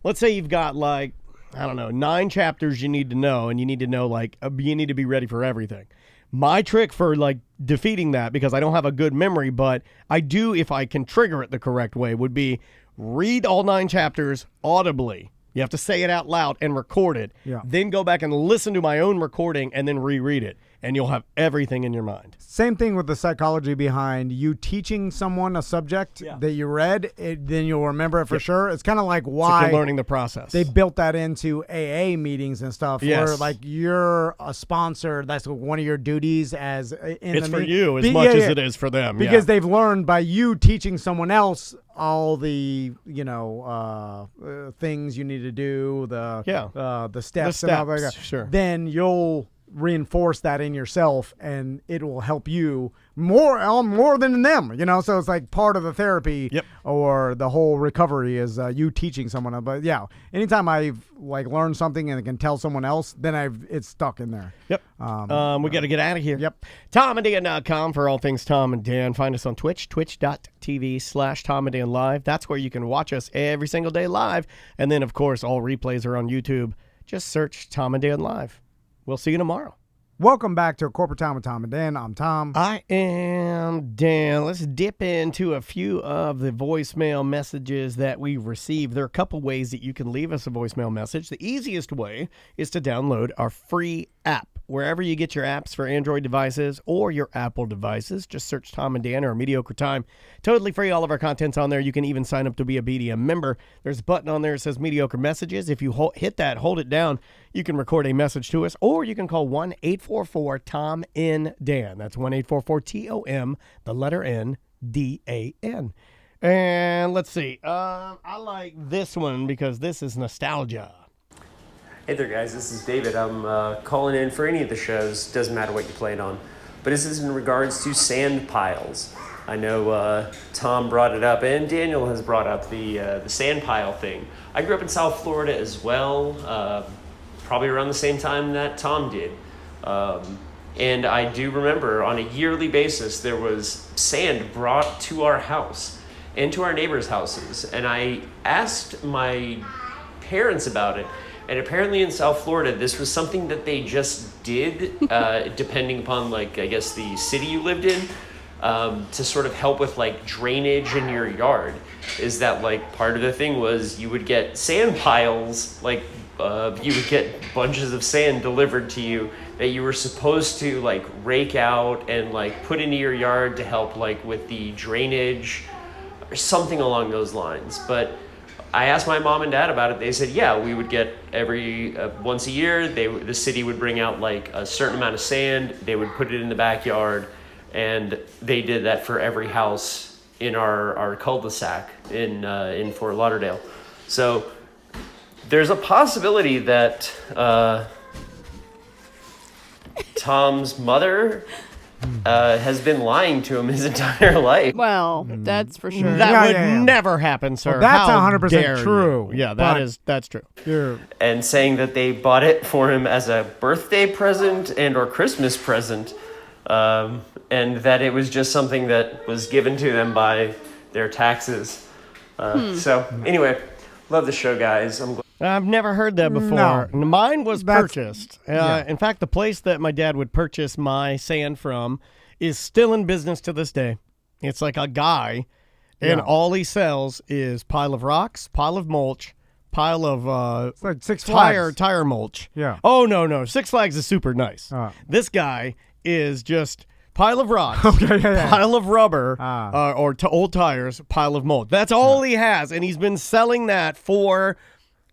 let's say you've got like, I don't know, 9 chapters you need to know, and you need to know like you need to be ready for everything. My trick for like defeating that, because I don't have a good memory, but I do if I can trigger it the correct way, would be read all 9 chapters audibly. You have to say it out loud and record it. Yeah. Then go back and listen to my own recording and then reread it. And you'll have everything in your mind. Same thing with the psychology behind you teaching someone a subject that you read, then you'll remember it for sure. It's kind of like why you're learning the process. They built that into AA meetings and stuff. Yes. Where like you're a sponsor, that's one of your duties as it's for you as much as it is for them. Because they've learned by you teaching someone else all the things you need to do, the steps and all that. Sure. Then you'll reinforce that in yourself, and it will help you more than in them, so it's like part of the therapy. Yep. Or the whole recovery is you teaching someone. But yeah, anytime I've learned something and I can tell someone else, then it's stuck in there. Yep. We got to get out of here. Yep. TomandDan.com for all things Tom and Dan. Find us on Twitch, twitch.tv/TomandDanLive. That's where you can watch us every single day live. And then, of course, all replays are on YouTube. Just search Tom and Dan Live. We'll see you tomorrow. Welcome back to Corporate Time with Tom and Dan. I'm Tom. I am Dan. Let's dip into a few of the voicemail messages that we've received. There are a couple ways that you can leave us a voicemail message. The easiest way is to download our free app. Wherever you get your apps for Android devices or your Apple devices, just search Tom and Dan or Mediocre Time. Totally free. All of our content's on there. You can even sign up to be a BDM member. There's a button on there that says Mediocre Messages. If you hit that, hold it down, you can record a message to us, or you can call 1-844-TOM-N-DAN. That's 1-844-TOM, the letter N, D-A-N. And let's see. I like this one because this is nostalgia. Hey there guys, this is David. I'm calling in for any of the shows, doesn't matter what you played on. But this is in regards to sand piles. I know Tom brought it up and Daniel has brought up the sand pile thing. I grew up in South Florida as well, probably around the same time that Tom did. And I do remember on a yearly basis there was sand brought to our house and to our neighbors' houses. And I asked my parents about it. And apparently in South Florida, this was something that they just did, depending upon, I guess the city you lived in, to sort of help with, drainage in your yard. Is that, part of the thing was you would get sand piles, you would get bunches of sand delivered to you that you were supposed to, rake out and, put into your yard to help, with the drainage or something along those lines. But I asked my mom and dad about it. They said, yeah, we would get every once a year. The city would bring out a certain amount of sand. They would put it in the backyard, and they did that for every house in our cul-de-sac in Fort Lauderdale. So there's a possibility that Tom's mother has been lying to him his entire life. Well, that's for sure. That would never happen, sir. Well, that's How 100% dare true. you? Yeah, that's true. And saying that they bought it for him as a birthday present and or Christmas present, and that it was just something that was given to them by their taxes. So anyway, love the show, guys. I've never heard that before. No. Mine was purchased. Yeah. In fact, the place that my dad would purchase my sand from is still in business to this day. It's like a guy, and all he sells is pile of rocks, pile of mulch, pile of it's like Six Flags. tire mulch. Yeah. Oh, no. Six Flags is super nice. This guy is just pile of rocks, pile of rubber, or old tires, pile of mulch. That's all he has, and he's been selling that for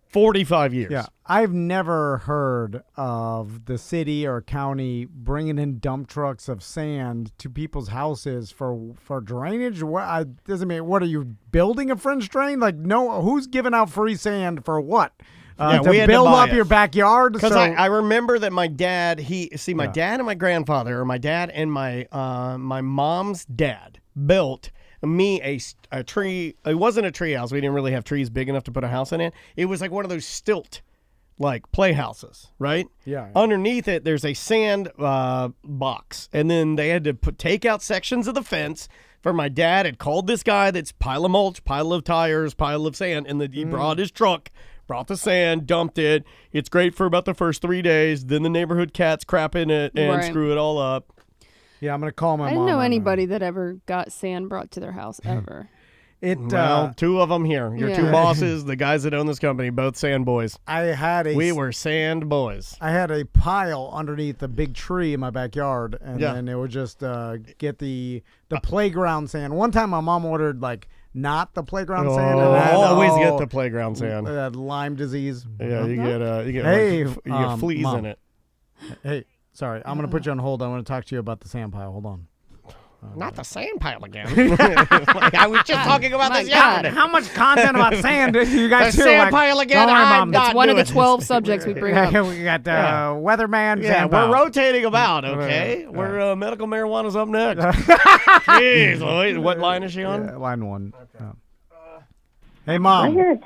45 years. Yeah, I've never heard of the city or county bringing in dump trucks of sand to people's houses for drainage. What doesn't mean? What are you building a French drain? No, who's giving out free sand for what? To build up your backyard. Because I remember that my dad, my dad and my grandfather, or my dad and my mom's dad built me a tree. It wasn't a tree house. We didn't really have trees big enough to put a house in it. It was like one of those stilt playhouses, right? Yeah. Underneath it, there's a sand box, and then they had to take out sections of the fence. For my dad had called this guy that's pile of mulch, pile of tires, pile of sand, and he brought his truck, brought the sand, dumped it. It's great for about the first 3 days. Then the neighborhood cats crap in it and screw it all up. Yeah, I'm going to call my mom. I didn't know anybody that ever got sand brought to their house ever. Well, two of them here. Your two bosses, the guys that own this company, both sand boys. We were sand boys. I had a pile underneath a big tree in my backyard, and then it would just get the playground sand. One time my mom ordered not the playground sand. And always get the playground sand. Lyme disease. Yeah, you get fleas Mom. in it. Hey, sorry, I'm going to put you on hold. I want to talk to you about the sand pile. Hold on. Not the sand pile again. Like, I was just talking about this yesterday. How much content about sand do you guys The do? sand pile again. Don't worry, Mom. It's one of the 12 subjects we bring up. We got weatherman. Yeah, sand we're pile. rotating about, okay? We're medical marijuana's up next. Jeez, Louise, what line is she on? Line 1. Hey, Mom.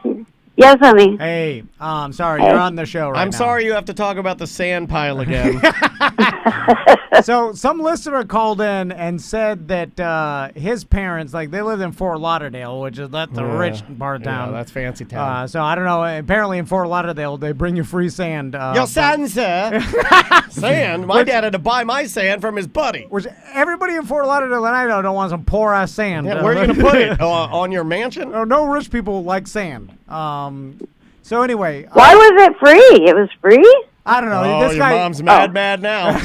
Yes, honey. Hey, sorry, you're on the show right now. I'm sorry you have to talk about the sand pile again. So some listener called in and said that his parents, like, they lived in Fort Lauderdale, which is the rich part of town. Yeah, that's fancy town. So I don't know. Apparently in Fort Lauderdale, they bring you free sand. Your sand, sir. Sand? My dad had to buy my sand from his buddy. Which everybody in Fort Lauderdale that I know don't want some poor-ass sand. Yeah, where are you going to put it? On your mansion? No rich people like sand. So anyway. Why was it free? It was free? I don't know. Oh, this your guy, mom's mad now.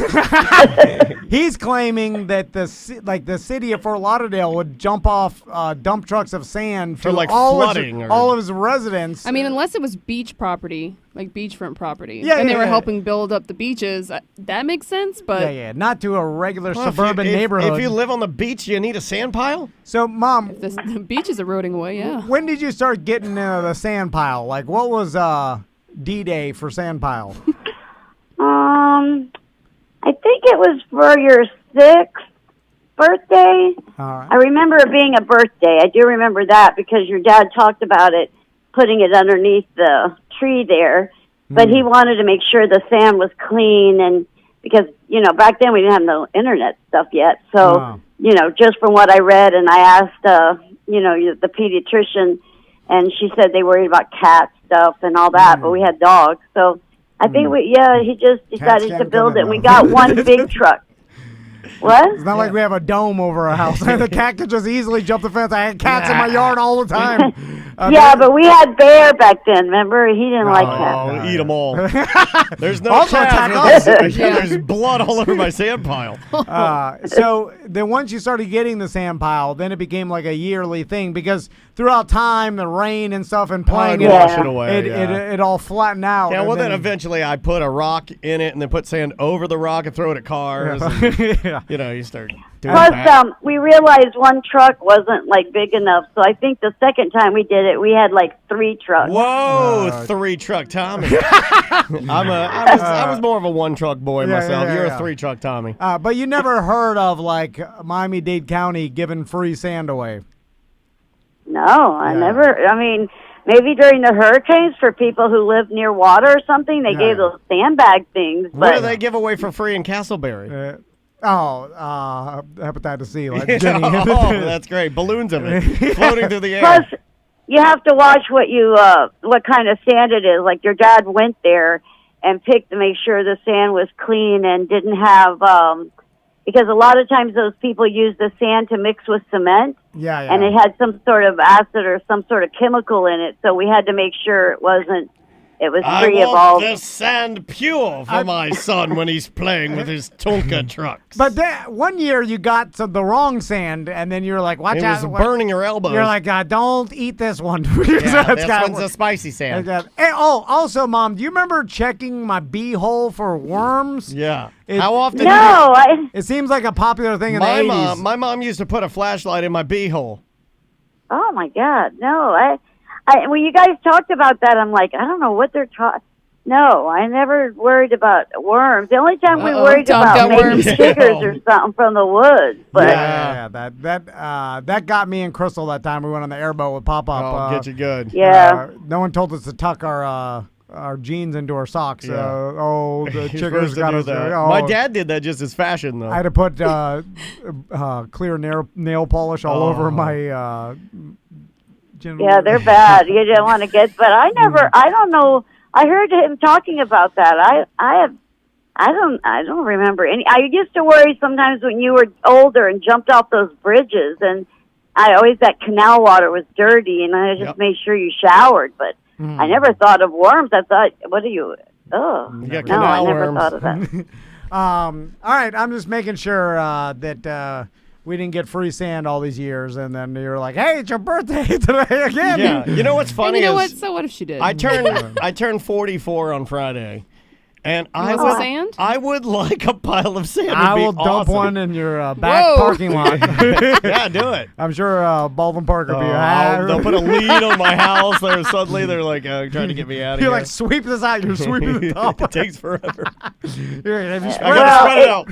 He's claiming that the city of Fort Lauderdale would jump off dump trucks of sand to like all flooding of his residents. I mean, unless it was beach property, like beachfront property, Yeah, and they yeah, were yeah. helping build up the beaches, that makes sense. But Yeah, not to a regular Well, suburban neighborhood. If you live on the beach, you need a sand pile? So, Mom, the beach is eroding away. Yeah. when did you start getting into the sand pile? Like, what was D-Day for sand pile? I think it was for your 6th birthday. All right. I remember it being a birthday. I do remember that because your dad talked about it, putting it underneath the tree there. But he wanted to make sure the sand was clean, and because, back then we didn't have no internet stuff yet. So, just from what I read, and I asked, the pediatrician, and she said they worried about cat stuff and all that, but we had dogs. So I think he just decided to build it. We got one big truck. What? It's not like we have a dome over our house. The cat could just easily jump the fence. I had cats in my yard all the time. But we had Bear back then, remember? He didn't like cats. Oh, eat them all. There's no Also cat. attack us. There's blood all over my sand pile. So then once you started getting the sand pile, then it became like a yearly thing because throughout time, the rain and stuff and playing I'd wash it away. it all flattened out. Yeah, and well, then eventually I put a rock in it and then put sand over the rock and throw it at cars. And, you start doing Plus, that. we realized one truck wasn't, big enough. So I think the second time we did it, we had, 3 trucks. Whoa, 3-truck Tommy. I was more of a 1-truck boy myself. You're a 3-truck Tommy. But you never heard of, Miami-Dade County giving free sand away. No, I never. I mean, maybe during the hurricanes for people who live near water or something, they gave those sandbag things. What But do they give away for free in Castleberry? Hepatitis C, like Jenny. Oh, that's great. Balloons of it floating through the air. plus, you have to watch what kind of sand it is. Like your dad went there and picked to make sure the sand was clean and didn't have because a lot of times those people use the sand to mix with cement. Yeah. And it had some sort of acid or some sort of chemical in it, so we had to make sure it was free of all. I want this sand pure for my son when he's playing with his Tonka trucks. But one year you got the wrong sand, and then you're like, watch it out. was burning your elbows. You're like, don't eat this one. Yeah, this one's a spicy sand. Also, Mom, do you remember checking my bee-hole for worms? Yeah. How often? No, it seems like a popular thing in the 80s. My mom used to put a flashlight in my beehole. Oh my God, no! When you guys talked about that, I'm like, I don't know what they're talking. No, I never worried about worms. The only time we worried about maybe chiggers or something from the woods. But that got me and Crystal that time we went on the airboat with Pop-Up. Oh, get you good. Yeah. No one told us to tuck our jeans into our socks. Yeah. The chiggers got us that. there. My dad did that just as fashion, though. I had to put clear nail polish all over my genital. Yeah, they're bad. You don't want to get. But I don't know. I heard him talking about that. I don't remember any. I used to worry sometimes when you were older and jumped off those bridges, and that canal water was dirty, and I just made sure you showered. But I never thought of worms. I thought, what are you? Oh, you no, I never thought of that. All right, I'm just making sure that we didn't get free sand all these years, and then you're like, "Hey, it's your birthday today again." Yeah, you know what's funny? And you know is what? So what if she did? I turned 44 on Friday, And sand? I would like a pile of sand. I will dump one in your back parking lot. Yeah, do it. I'm sure Baldwin Park will be they'll put a lead on my house. They're like trying to get me out of here. You're like, sweep this out. You're sweeping the top. It takes forever. Here, have you I spread gotta spread it out.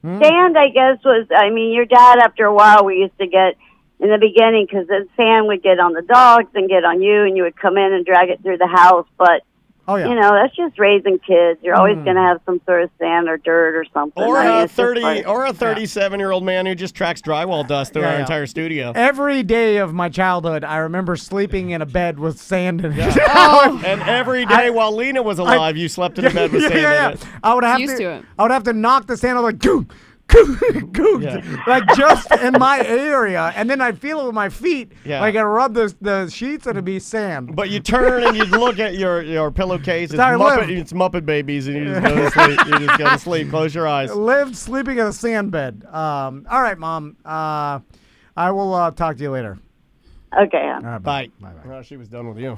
Sand, I guess, your dad, after a while, we used to get, in the beginning, because the sand would get on the dogs and get on you, and you would come in and drag it through the house, but that's just raising kids. You're always going to have some sort of sand or dirt or something. Or a 37-year-old man who just tracks drywall dust through our entire studio. Every day of my childhood, I remember sleeping in a bed with sand in it. And every day while Lena was alive, you slept in a bed with sand in it. I would have to knock the sand out like, goop. Like just in my area, and then I'd feel it with my feet. Like I rub the sheets and it'd be sand. But you turn and you'd look at your pillowcase. It's Muppet Babies, and you just go to sleep. You just go to sleep. Close your eyes. Lived sleeping in a sand bed. All right, Mom. I will talk to you later. Okay. All right, bye. Well, she was done with you.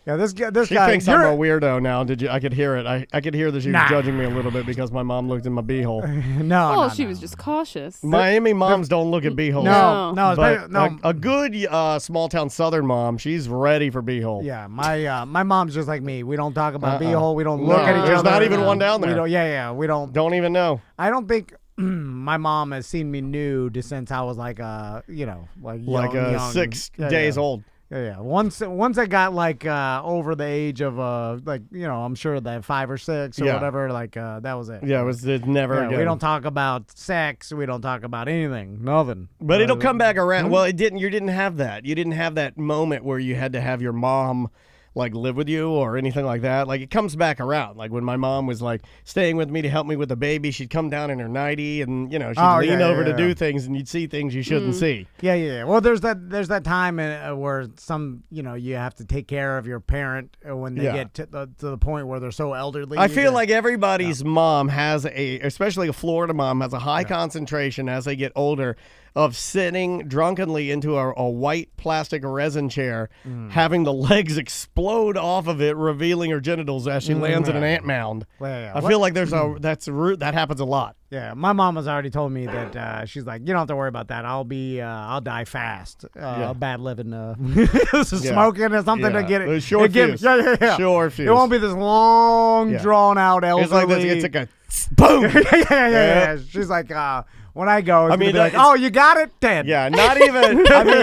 Yeah, this she guy. Thinks I'm a weirdo now. I could hear it. I could hear that she was judging me a little bit because my mom looked in my beehole. No. She was just cautious. Miami moms don't look at beeholes. No. A good small town Southern mom, she's ready for beehole. Yeah, my mom's just like me. We don't talk about beehole. We don't look at each other. There's not even one down there. We don't. Don't even know. I don't think my mom has seen me nude since I was like 6 days old. Yeah. Once I got over the age of I'm sure that 5 or 6 or whatever, that was it. Yeah, it's never again. We don't talk about sex. We don't talk about anything. Nothing. But it'll come back around. Well, it didn't. You didn't have that. You didn't have that moment where you had to have your mom live with you or anything like that. It comes back around. When my mom was staying with me to help me with the baby, she'd come down in her nightie and she'd lean over to do things, and you'd see things you shouldn't see. Yeah. Well, there's that time where some you have to take care of your parent when they get to the point where they're so elderly. I feel like everybody's mom has especially a Florida mom has a high concentration as they get older of sitting drunkenly into a white plastic resin chair, having the legs explode off of it, revealing her genitals as she lands in an ant mound. I feel like that happens a lot. Yeah, my mom has already told me that she's like, you don't have to worry about that. I'll die fast. Bad living, smoking or something to get it. Short fuse. Short fuse. It won't be this long, drawn out elderly. It's like this. It's like a boom. Yeah. She's like, when I go, it's like, oh, you got it? Dead. Yeah, not even.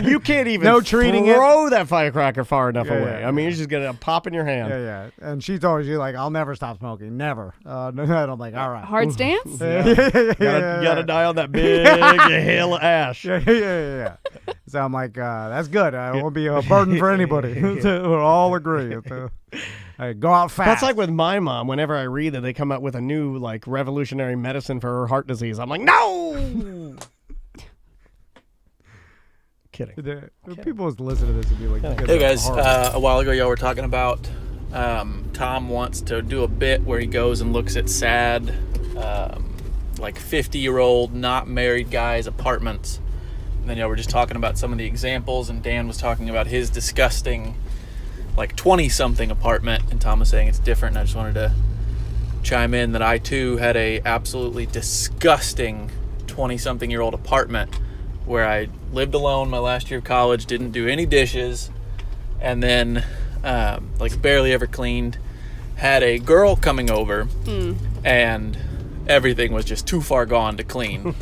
You can't even treating throw that firecracker far enough away. Yeah. You're just going to pop in your hand. Yeah. And she told you, I'll never stop smoking. Never. And I'm like, all right. Hard stance? You got to die on that big hill of ash. Yeah. So I'm like, that's good. I won't be a burden for anybody. We'll all agree. Go out fast. That's like with my mom. Whenever I read that they come out with a new revolutionary medicine for her heart disease, I'm like, no. Kidding. People listen to this and be like, hey guys, a while ago y'all were talking about Tom wants to do a bit where he goes and looks at sad 50-year-old not married guys' apartments, and then y'all were just talking about some of the examples, and Dan was talking about his disgusting 20-something apartment, and Tom was saying it's different, and I just wanted to chime in that I too had a absolutely disgusting 20-something-year-old apartment where I lived alone my last year of college, didn't do any dishes, and then barely ever cleaned, had a girl coming over, and everything was just too far gone to clean.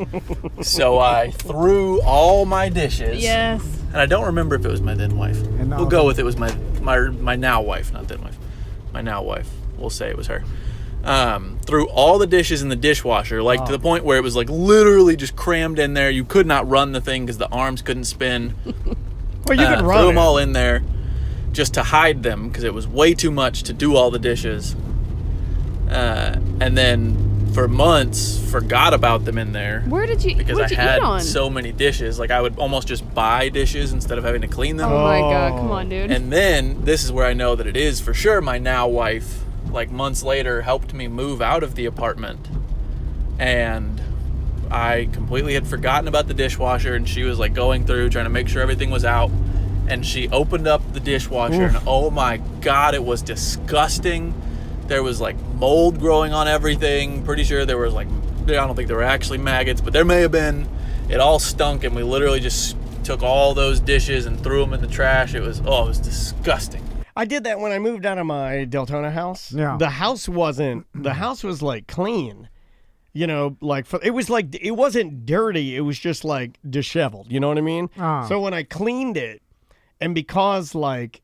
So I threw all my dishes. Yes. And I don't remember if it was my then wife. We'll go with it was my now wife, not then wife. My now wife. We'll say it was her. Threw all the dishes in the dishwasher, to the point where it was literally just crammed in there. You could not run the thing because the arms couldn't spin. Well, you could run Threw them all in there just to hide them because it was way too much to do all the dishes. And then for months forgot about them in there. Where did you? Because I had so many dishes. I would almost just buy dishes instead of having to clean them. Oh my God! Come on, dude. And then this is where I know that it is for sure my now wife. Months later, helped me move out of the apartment, and I completely had forgotten about the dishwasher. And she was going through trying to make sure everything was out. And she opened up the dishwasher, and oh my God, it was disgusting. there was like mold growing on everything. Pretty sure there was like, I don't think there were actually maggots, but there may have been. It all stunk, and we literally just took all those dishes and threw them in the trash. It was disgusting. I did that when I moved out of my Deltona house. Yeah. The house was like clean. You know, like it wasn't dirty. It was just like disheveled. You know what I mean? So when I cleaned it, and because like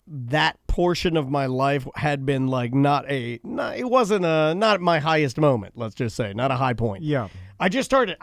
that portion of my life had been like not my highest moment. Let's just say not a high point. Yeah. I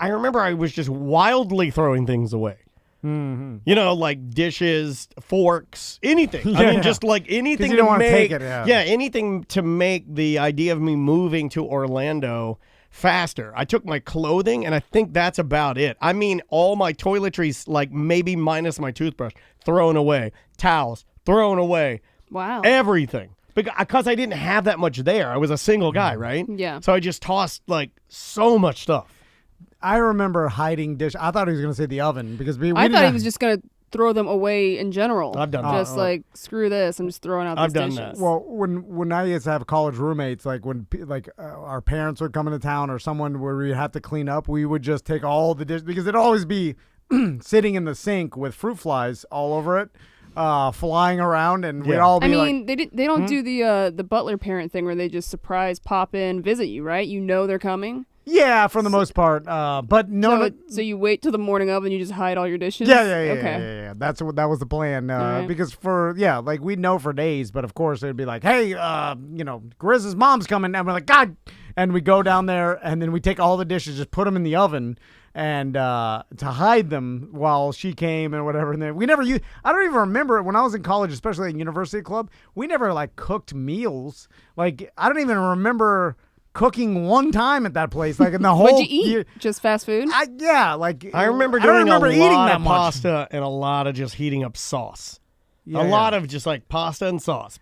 remember I was just wildly throwing things away. Mm-hmm. You know, like dishes, forks, anything. I mean, just like anything you don't want to take it. Anything to make the idea of me moving to Orlando faster. I took my clothing, and I think that's about it. I mean, all my toiletries, like maybe minus my toothbrush, thrown away. Towels, thrown away. Wow. Everything. Because I didn't have that much there. I was a single guy, right? Yeah. So I just tossed like so much stuff. I remember hiding dish. I thought he was going to say the oven because I thought he was just going to throw them away in general. I've done that. Just like, screw this. I'm just throwing out these dishes. That. Well, when I used to have college roommates, like when our parents would come into town or someone where we have to clean up, we would just take all the dishes because it'd always be sitting in the sink with fruit flies all over it. Flying around, and we'd all be they don't do the butler parent thing where they just surprise pop in, visit you, right? You know they're coming. Yeah, for the most part. But no. So you wait till the morning of and you just hide all your dishes? Yeah. Okay. Yeah. That was the plan. Right. Because like we'd know for days, but of course it'd be like, hey, Grizz's mom's coming, and we're like, God, and we go down there, and then we take all the dishes, just put them in the oven, and to hide them while she came and whatever. And then we never used. I don't even remember when I was in college, especially in University Club. We never like cooked meals. Like I don't even remember cooking one time at that place, like in the whole. What'd you eat? Just fast food? I remember doing a lot of pasta and a lot of just heating up sauce. A lot of just like pasta and sauce.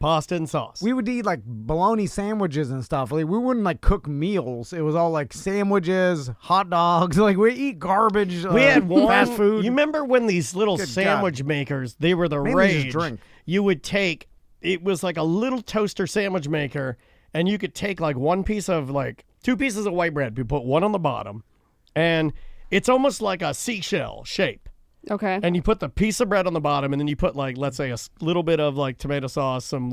We would eat like bologna sandwiches and stuff. Like we wouldn't like cook meals. It was all like sandwiches, hot dogs. Like we eat garbage. We had one fast food. You remember when these little sandwich makers? They were the rage. Just drink. You would take. It was like a little toaster sandwich maker. And you could take like two pieces of white bread. You put one on the bottom, and it's almost like a seashell shape. Okay. And you put the piece of bread on the bottom, and then you put like, let's say, a little bit of like tomato sauce, some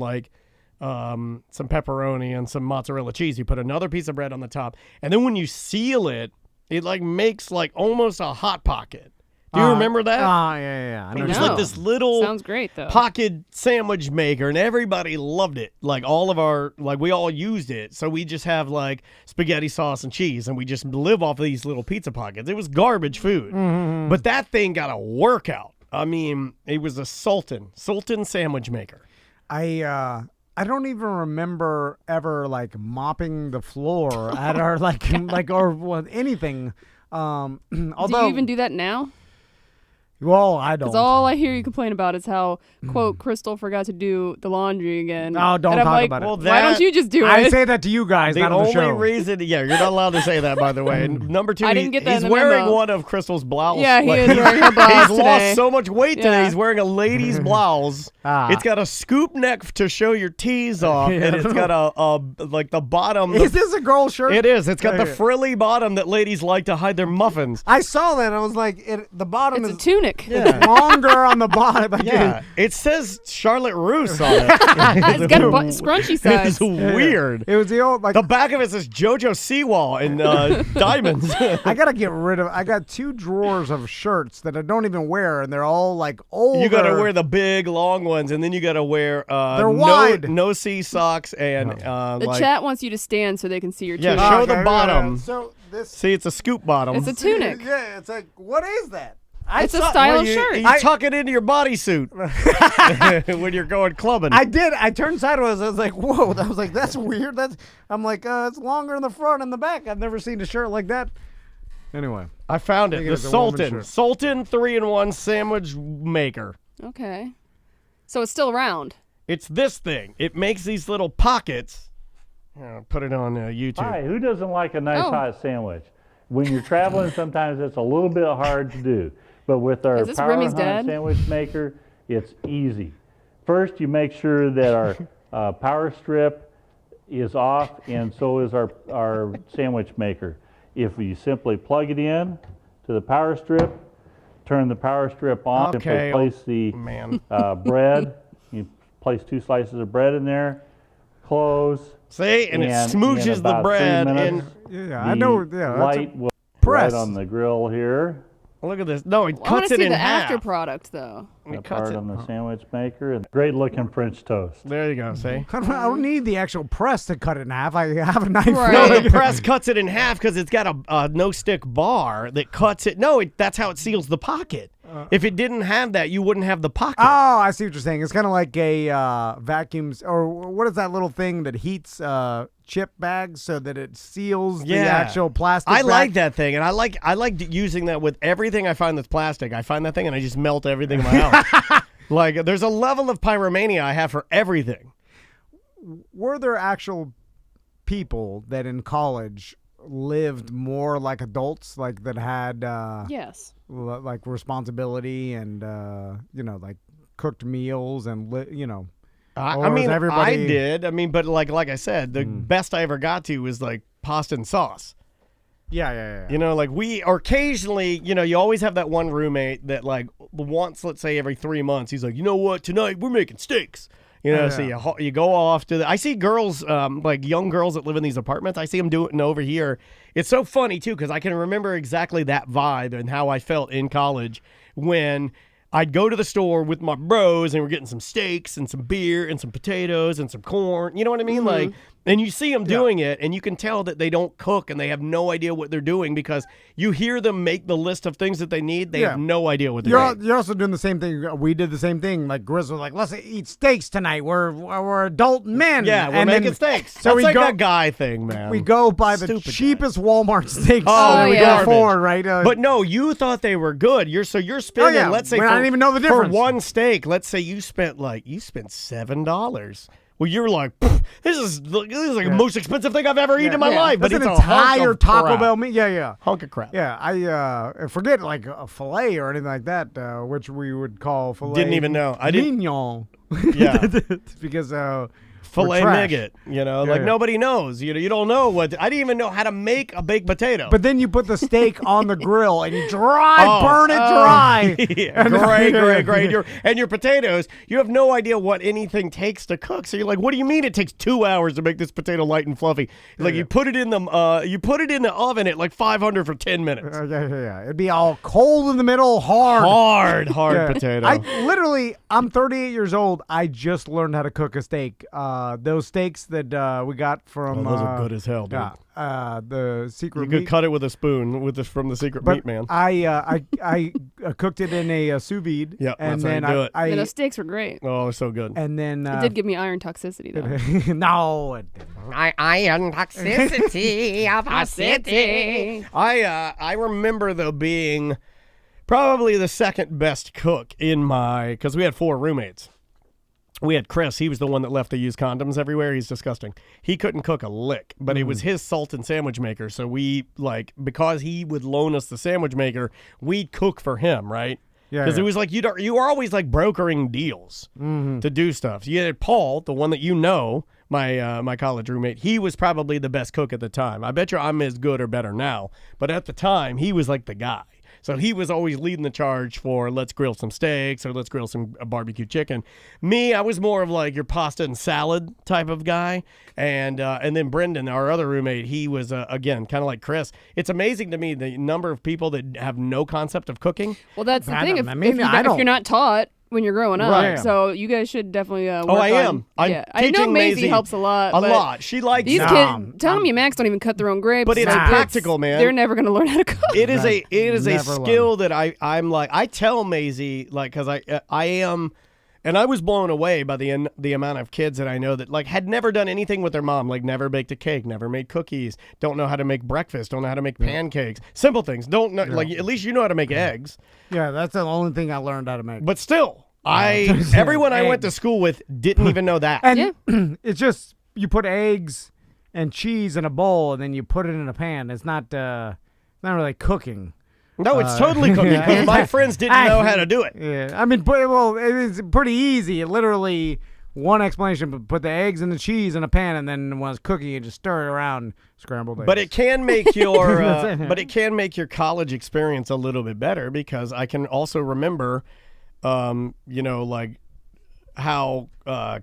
pepperoni, and some mozzarella cheese. You put another piece of bread on the top, and then when you seal it, it like makes like almost a hot pocket. Do you remember that? Yeah. It was like this little sounds great though. Pocket sandwich maker, and everybody loved it. Like we all used it. So we just have like spaghetti sauce and cheese, and we just live off of these little pizza pockets. It was garbage food, but that thing got a workout. I mean, it was a Sultan sandwich maker. I don't even remember ever like mopping the floor at our or anything. Although, do you even do that now? Well, I don't. Because all I hear you complain about is how, quote, Crystal forgot to do the laundry again. Oh, don't talk about it. Well, why don't you just do it? I say that to you guys, not on the show. The only reason, you're not allowed to say that, by the way. And number two, I didn't get that he's in the wearing memo. one of Crystal's blouses. Yeah, he is wearing her blouse He's today. lost so much weight today. Yeah. He's wearing a lady's blouse. It's got a scoop neck to show your T's off, and it's got a like the bottom. Is this a girl shirt? It is. It's got the frilly bottom that ladies like to hide their muffins. I saw that. I was like, the bottom It's is a tunic. Yeah. Longer on the bottom. Yeah, it says Charlotte Russe on it. It's got scrunchy sides. It's weird. It was the old the back of it says JoJo Siwa in diamonds. I gotta get rid of. I got 2 drawers of shirts that I don't even wear, and they're all like old. You gotta wear the big long ones, and then you gotta wear they're wide. no see socks and the chat wants you to stand so they can see your yeah. tunic. Show the bottom. So this. See, it's a scoop bottom. It's a tunic. Yeah, it's like, what is that? It's a stylish shirt. You tuck it into your bodysuit when you're going clubbing. I did. I turned sideways. I was like, whoa. I was like, that's weird. I'm like, it's longer in the front and the back. I've never seen a shirt like that. Anyway. I found it. The Sultan 3-in-1 sandwich maker. Okay. So it's still round. It's this thing. It makes these little pockets. I'll put it on YouTube. Hi, who doesn't like a nice hot sandwich? When you're traveling, sometimes it's a little bit hard to do. But with our Power Hunt sandwich maker, it's easy. First, you make sure that our power strip is off, and so is our sandwich maker. If you simply plug it in to the power strip, turn the power strip on, simply place the bread. You place 2 slices of bread in there, close. See, and it smooches the bread. I know. Yeah, light will press right on the grill here. Look at this. No, it cuts it in half. I want to see the after product, though. The part on the sandwich maker and great looking French toast. There you go. See, I don't need the actual press to cut it in half. I have a knife. Right. No, the press cuts it in half because it's got a no-stick bar that cuts it. No, that's how it seals the pocket. If it didn't have that, you wouldn't have the pocket. Oh, I see what you're saying. It's kind of like a vacuum, or what is that little thing that heats chip bags so that it seals the actual plastic I bag? like that thing, and I like using that with everything I find that's plastic. I find that thing, and I just melt everything in my house. Like, there's a level of pyromania I have for everything. Were there actual people that in college lived more like adults, like that had yes, like responsibility and like cooked meals and I mean, I did. I mean, but like I said, the best I ever got to was like pasta and sauce. Yeah. You know, like or occasionally, you always have that one roommate that like once, let's say every 3 months, he's like, you know what, tonight we're making steaks. So you go off to I see girls, like young girls that live in these apartments. I see them doing over here. It's so funny too, because I can remember exactly that vibe and how I felt in college when I'd go to the store with my bros and we're getting some steaks and some beer and some potatoes and some corn. You know what I mean? Like, and you see them doing it, and you can tell that they don't cook and they have no idea what they're doing because you hear them make the list of things that they need. They have no idea what they're doing. You're also doing the same thing. We did the same thing. Like Grizz was like, let's eat steaks tonight. We're adult men. Yeah, we're making steaks. So that's like a guy thing, man. We go buy the cheapest Walmart steaks. We go forward, right? But no, you thought they were good. You're spending. Let's say I didn't even know the difference. For one steak, let's say you spent $7. Well, you're like, this is like the most expensive thing I've ever eaten in my life. But it's an entire Taco Bell meat. Yeah. Hunk of crap. Yeah, I forget like a filet or anything like that, which we would call filet. Didn't even know. I didn't. Mignon. Yeah. Because filet nugget, nobody knows. You don't know what. I didn't even know how to make a baked potato. But then you put the steak on the grill and you burn it dry. Great. And your potatoes, you have no idea what anything takes to cook. So you're like, what do you mean it takes 2 hours to make this potato light and fluffy? Like you put it in the oven at like 500 for 10 minutes. Yeah. It'd be all cold in the middle, hard potato. I'm 38 years old. I just learned how to cook a steak. Those steaks that we got from those are good as hell, dude. The secret. You could cut it with a spoon from the secret meat man. I cooked it in a sous vide. Yeah, and that's then how you do it. Those steaks were great. Oh, they're so good. And then it did give me iron toxicity though. No, it didn't. Iron toxicity of our city. I remember though being probably the second best cook because we had 4 roommates. We had Chris. He was the one that left to use condoms everywhere. He's disgusting. He couldn't cook a lick, but it was his salt and sandwich maker. So we, because he would loan us the sandwich maker, we'd cook for him, right? Yeah. Because it was like you were always like brokering deals to do stuff. So you had Paul, the one that my college roommate. He was probably the best cook at the time. I bet you I'm as good or better now. But at the time, he was like the guy. So he was always leading the charge for let's grill some steaks or let's grill some barbecue chicken. Me, I was more of like your pasta and salad type of guy. And then Brendan, our other roommate, he was, again, kind of like Chris. It's amazing to me the number of people that have no concept of cooking. Well, that's the thing. If you're not taught when you're growing up. Right. So you guys should definitely work on. I am. I know Maisie helps a lot. A lot. She likes these kids. Tom and Max don't even cut their own grapes. But it's practical, man. They're never going to learn how to cook. It is a skill that I'm like, I tell Maisie, like, because I am, and I was blown away by the amount of kids that I know that like had never done anything with their mom, like never baked a cake, never made cookies, don't know how to make breakfast, don't know how to make pancakes, simple things. Don't know, like at least you know how to make eggs. Yeah, that's the only thing I learned how to make. But still, everyone I went to school with didn't even know that. And it's just you put eggs and cheese in a bowl and then you put it in a pan. It's not really cooking. No, it's totally cooking because my friends didn't know how to do it. Yeah, I mean, it's pretty easy. Literally one explanation, but put the eggs and the cheese in a pan, and then when it's cooking, you just stir it around, scrambled eggs. But it can make your college experience a little bit better, because I can also remember, like how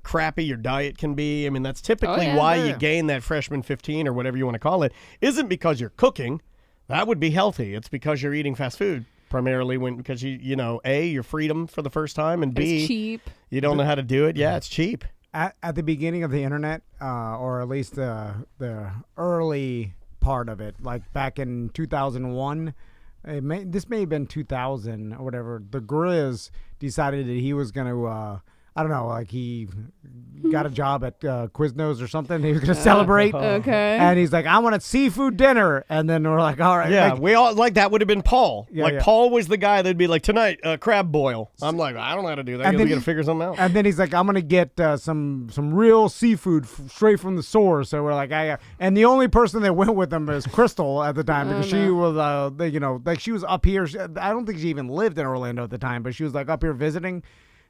crappy your diet can be. I mean, that's typically why you gain that freshman 15 or whatever you want to call it. Isn't because you're cooking. That would be healthy. It's because you're eating fast food. Primarily because A, your freedom for the first time, and B, it's cheap. You don't know how to do it. Yeah, it's cheap. At the beginning of the internet, or at least the early part of it, like back in 2001, this may have been 2000 or whatever, the Grizz decided that he was going to, I don't know, like he got a job at Quiznos or something. He was going to celebrate. Okay. And he's like, I want a seafood dinner. And then we're like, all right. Yeah, we all, like that would have been Paul. Paul was the guy that'd be like, tonight, crab boil. I'm like, I don't know how to do that. We got to figure something out. And then he's like, I'm going to get some real seafood straight from the source. So we're like, and the only person that went with him is Crystal at the time, because she was, like she was up here. I don't think she even lived in Orlando at the time, but she was like up here visiting.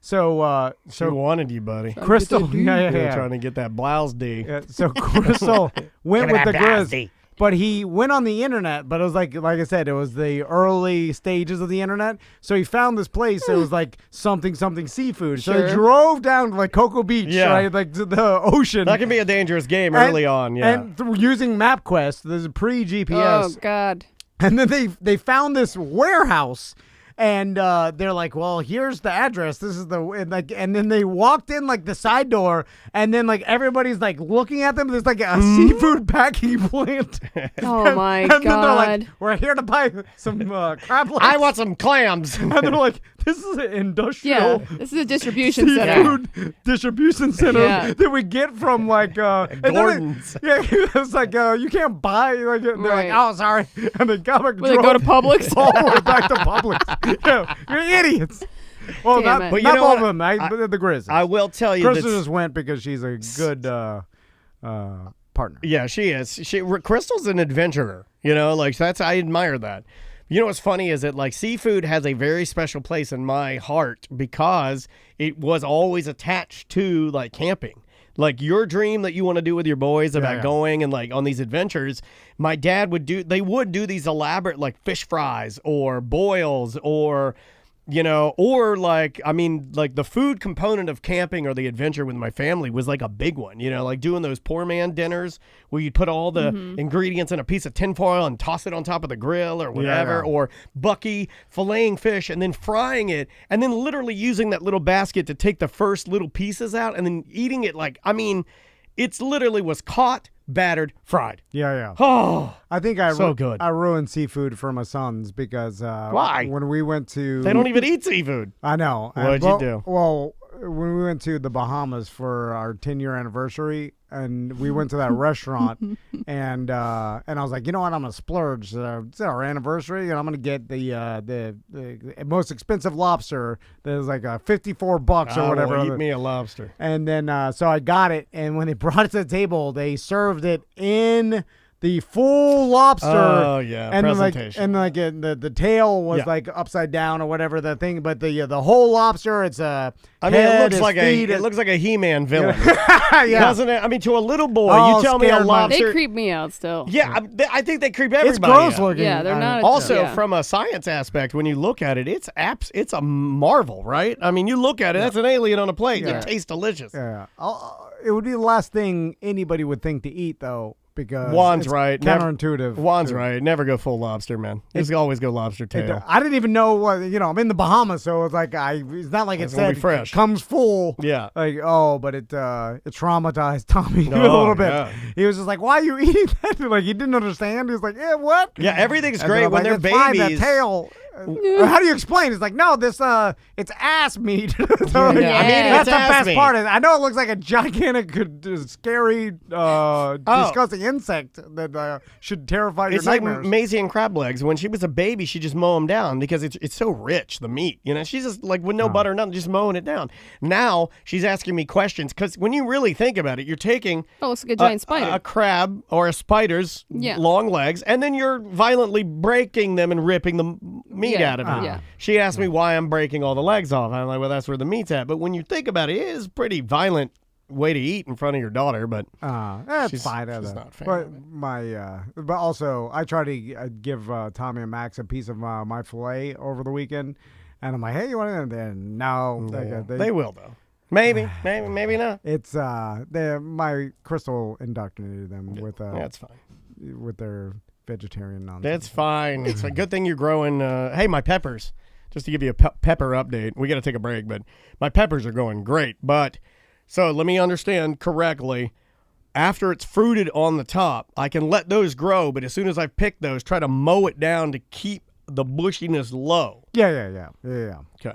So she wanted you, buddy. Crystal, trying to get that blouse D. Yeah, so Crystal went with the Grizz, but he went on the internet. But it was like I said, it was the early stages of the internet. So he found this place. It was like something seafood. So he drove down to like Cocoa Beach, right, like to the ocean. That can be a dangerous game early on. Yeah, and using MapQuest, there's a pre-GPS. Oh God! And then they found this warehouse. And they're like, well, here's the address. This is and then they walked in like the side door, and then like everybody's like looking at them. There's like a seafood packing plant. Oh my God! And then they're like, we're here to buy some crab legs. I want some clams. And they're like, this is an industrial. Yeah, this is a distribution center. Seafood distribution center that we get from like Gordon's. It's like you can't buy. Like they're like, oh, sorry, and they got like they go to Publix. All the way back to Publix. Yeah, you're idiots. Well, not all of them. The Grizz. I will tell you, Crystal just went because she's a good partner. Yeah, she is. Crystal's an adventurer. I admire that. You know what's funny is that like seafood has a very special place in my heart because it was always attached to like camping. Like your dream that you want to do with your boys about going and like on these adventures, my dad would do these elaborate like fish fries or boils or like the food component of camping or the adventure with my family was like a big one, like doing those poor man dinners where you put all the ingredients in a piece of tinfoil and toss it on top of the grill or whatever, or Bucky filleting fish and then frying it and then literally using that little basket to take the first little pieces out and then eating it it's literally was caught, battered, fried. Yeah. Oh, I think I ruined seafood for my sons because why? When we went to they don't even eat seafood. I know. What did you do? Well, when we went to the Bahamas for our 10-year anniversary, and we went to that restaurant, and I was like, you know what, I'm gonna splurge. It's our anniversary, and I'm gonna get the most expensive lobster. There's like $54 or whatever. Eat me a lobster. And then so I got it, and when they brought it to the table, they served it in the full lobster. Oh yeah, and presentation. The tail was like upside down or whatever the thing, but the whole lobster, it's a. It looks like a He-Man villain, doesn't it? I mean, to a little boy, you tell me a lobster. They creep me out still. Yeah, I think they creep everybody. It's gross out. looking. Yeah, they're not. Also, from a science aspect, when you look at it, it's a marvel, right? I mean, you look at it, that's an alien on a plate. It tastes delicious. Yeah, it would be the last thing anybody would think to eat, though. Because Juan's it's right. Counterintuitive. Juan's right. Never go full lobster, man. Just always go lobster tail. I didn't even know what, I'm in the Bahamas, so it's like it's not like it said fresh. Comes full. Yeah. Like, but it traumatized Tommy a little bit. Yeah. He was just like, why are you eating that? Like, he didn't understand. He was like, what? Yeah, everything's great when they're babies. Fine, that tail. How do you explain? It's like, no, this it's ass meat. So, that's the best part. I know it looks like a gigantic, scary, disgusting insect that should terrify your nightmares. It's like Maisie and crab legs. When she was a baby, she just mow them down because it's so rich, the meat. She's just like with no butter, nothing, just mowing it down. Now she's asking me questions because when you really think about it, you're taking looks like a giant spider, a crab or a spider's long legs, and then you're violently breaking them and ripping them meat out of it. Yeah. She asked me why I'm breaking all the legs off. I'm like, well, that's where the meat's at. But when you think about it, it is pretty violent way to eat in front of your daughter, but that's fine. She's not fair. But also, I try to give Tommy and Max a piece of my filet over the weekend, and I'm like, hey, you want it? And then no, they will though. Maybe not. It's my Crystal indoctrinated them with that's fine with their vegetarian nonsense. That's fine. It's a good thing you're growing. Hey, my peppers. Just to give you a pepper update, we got to take a break, but my peppers are going great. But so let me understand correctly. After it's fruited on the top, I can let those grow, but as soon as I pick those, try to mow it down to keep the bushiness low. Yeah. Okay.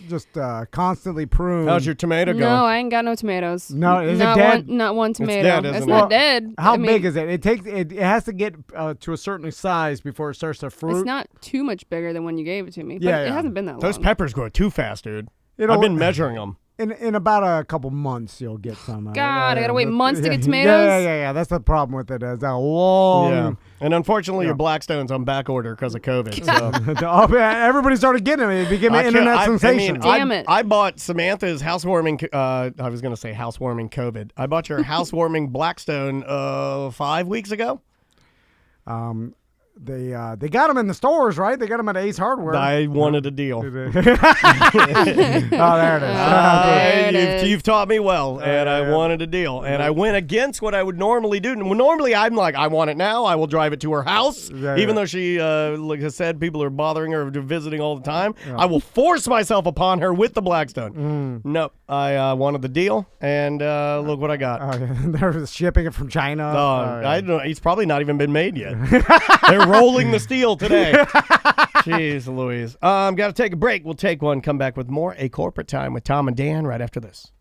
Just constantly prune. How's your tomato going? No, I ain't got no tomatoes. No, is it dead? Not one tomato. Dead, it's not dead. How big is it? It has to get to a certain size before it starts to fruit. It's not too much bigger than when you gave it to me. But it hasn't been that long. Those peppers grow too fast, dude. I've been measuring them. In about a couple months, you'll get some. God, I gotta wait months to get tomatoes? Yeah. That's the problem with it. It's a long... Yeah. And unfortunately, your Blackstone's on back order because of COVID. So. Everybody started getting them. It became an internet sensation. Damn it. I bought Samantha's housewarming... I was going to say housewarming COVID. I bought your housewarming Blackstone 5 weeks ago. They got them in the stores, right? They got them at Ace Hardware. I wanted a deal. There it is. You've taught me well, and I wanted a deal. And I went against what I would normally do. Normally, I'm like, I want it now. I will drive it to her house, even though she, like I said, people are bothering her, visiting all the time. Yeah. I will force myself upon her with the Blackstone. No, I wanted the deal, and look what I got. They're shipping it from China. I don't know. It's probably not even been made yet. They're rolling the steel today. Jeez Louise. Got to take a break. We'll take one. Come back with more A Corporate Time with Tom and Dan right after this.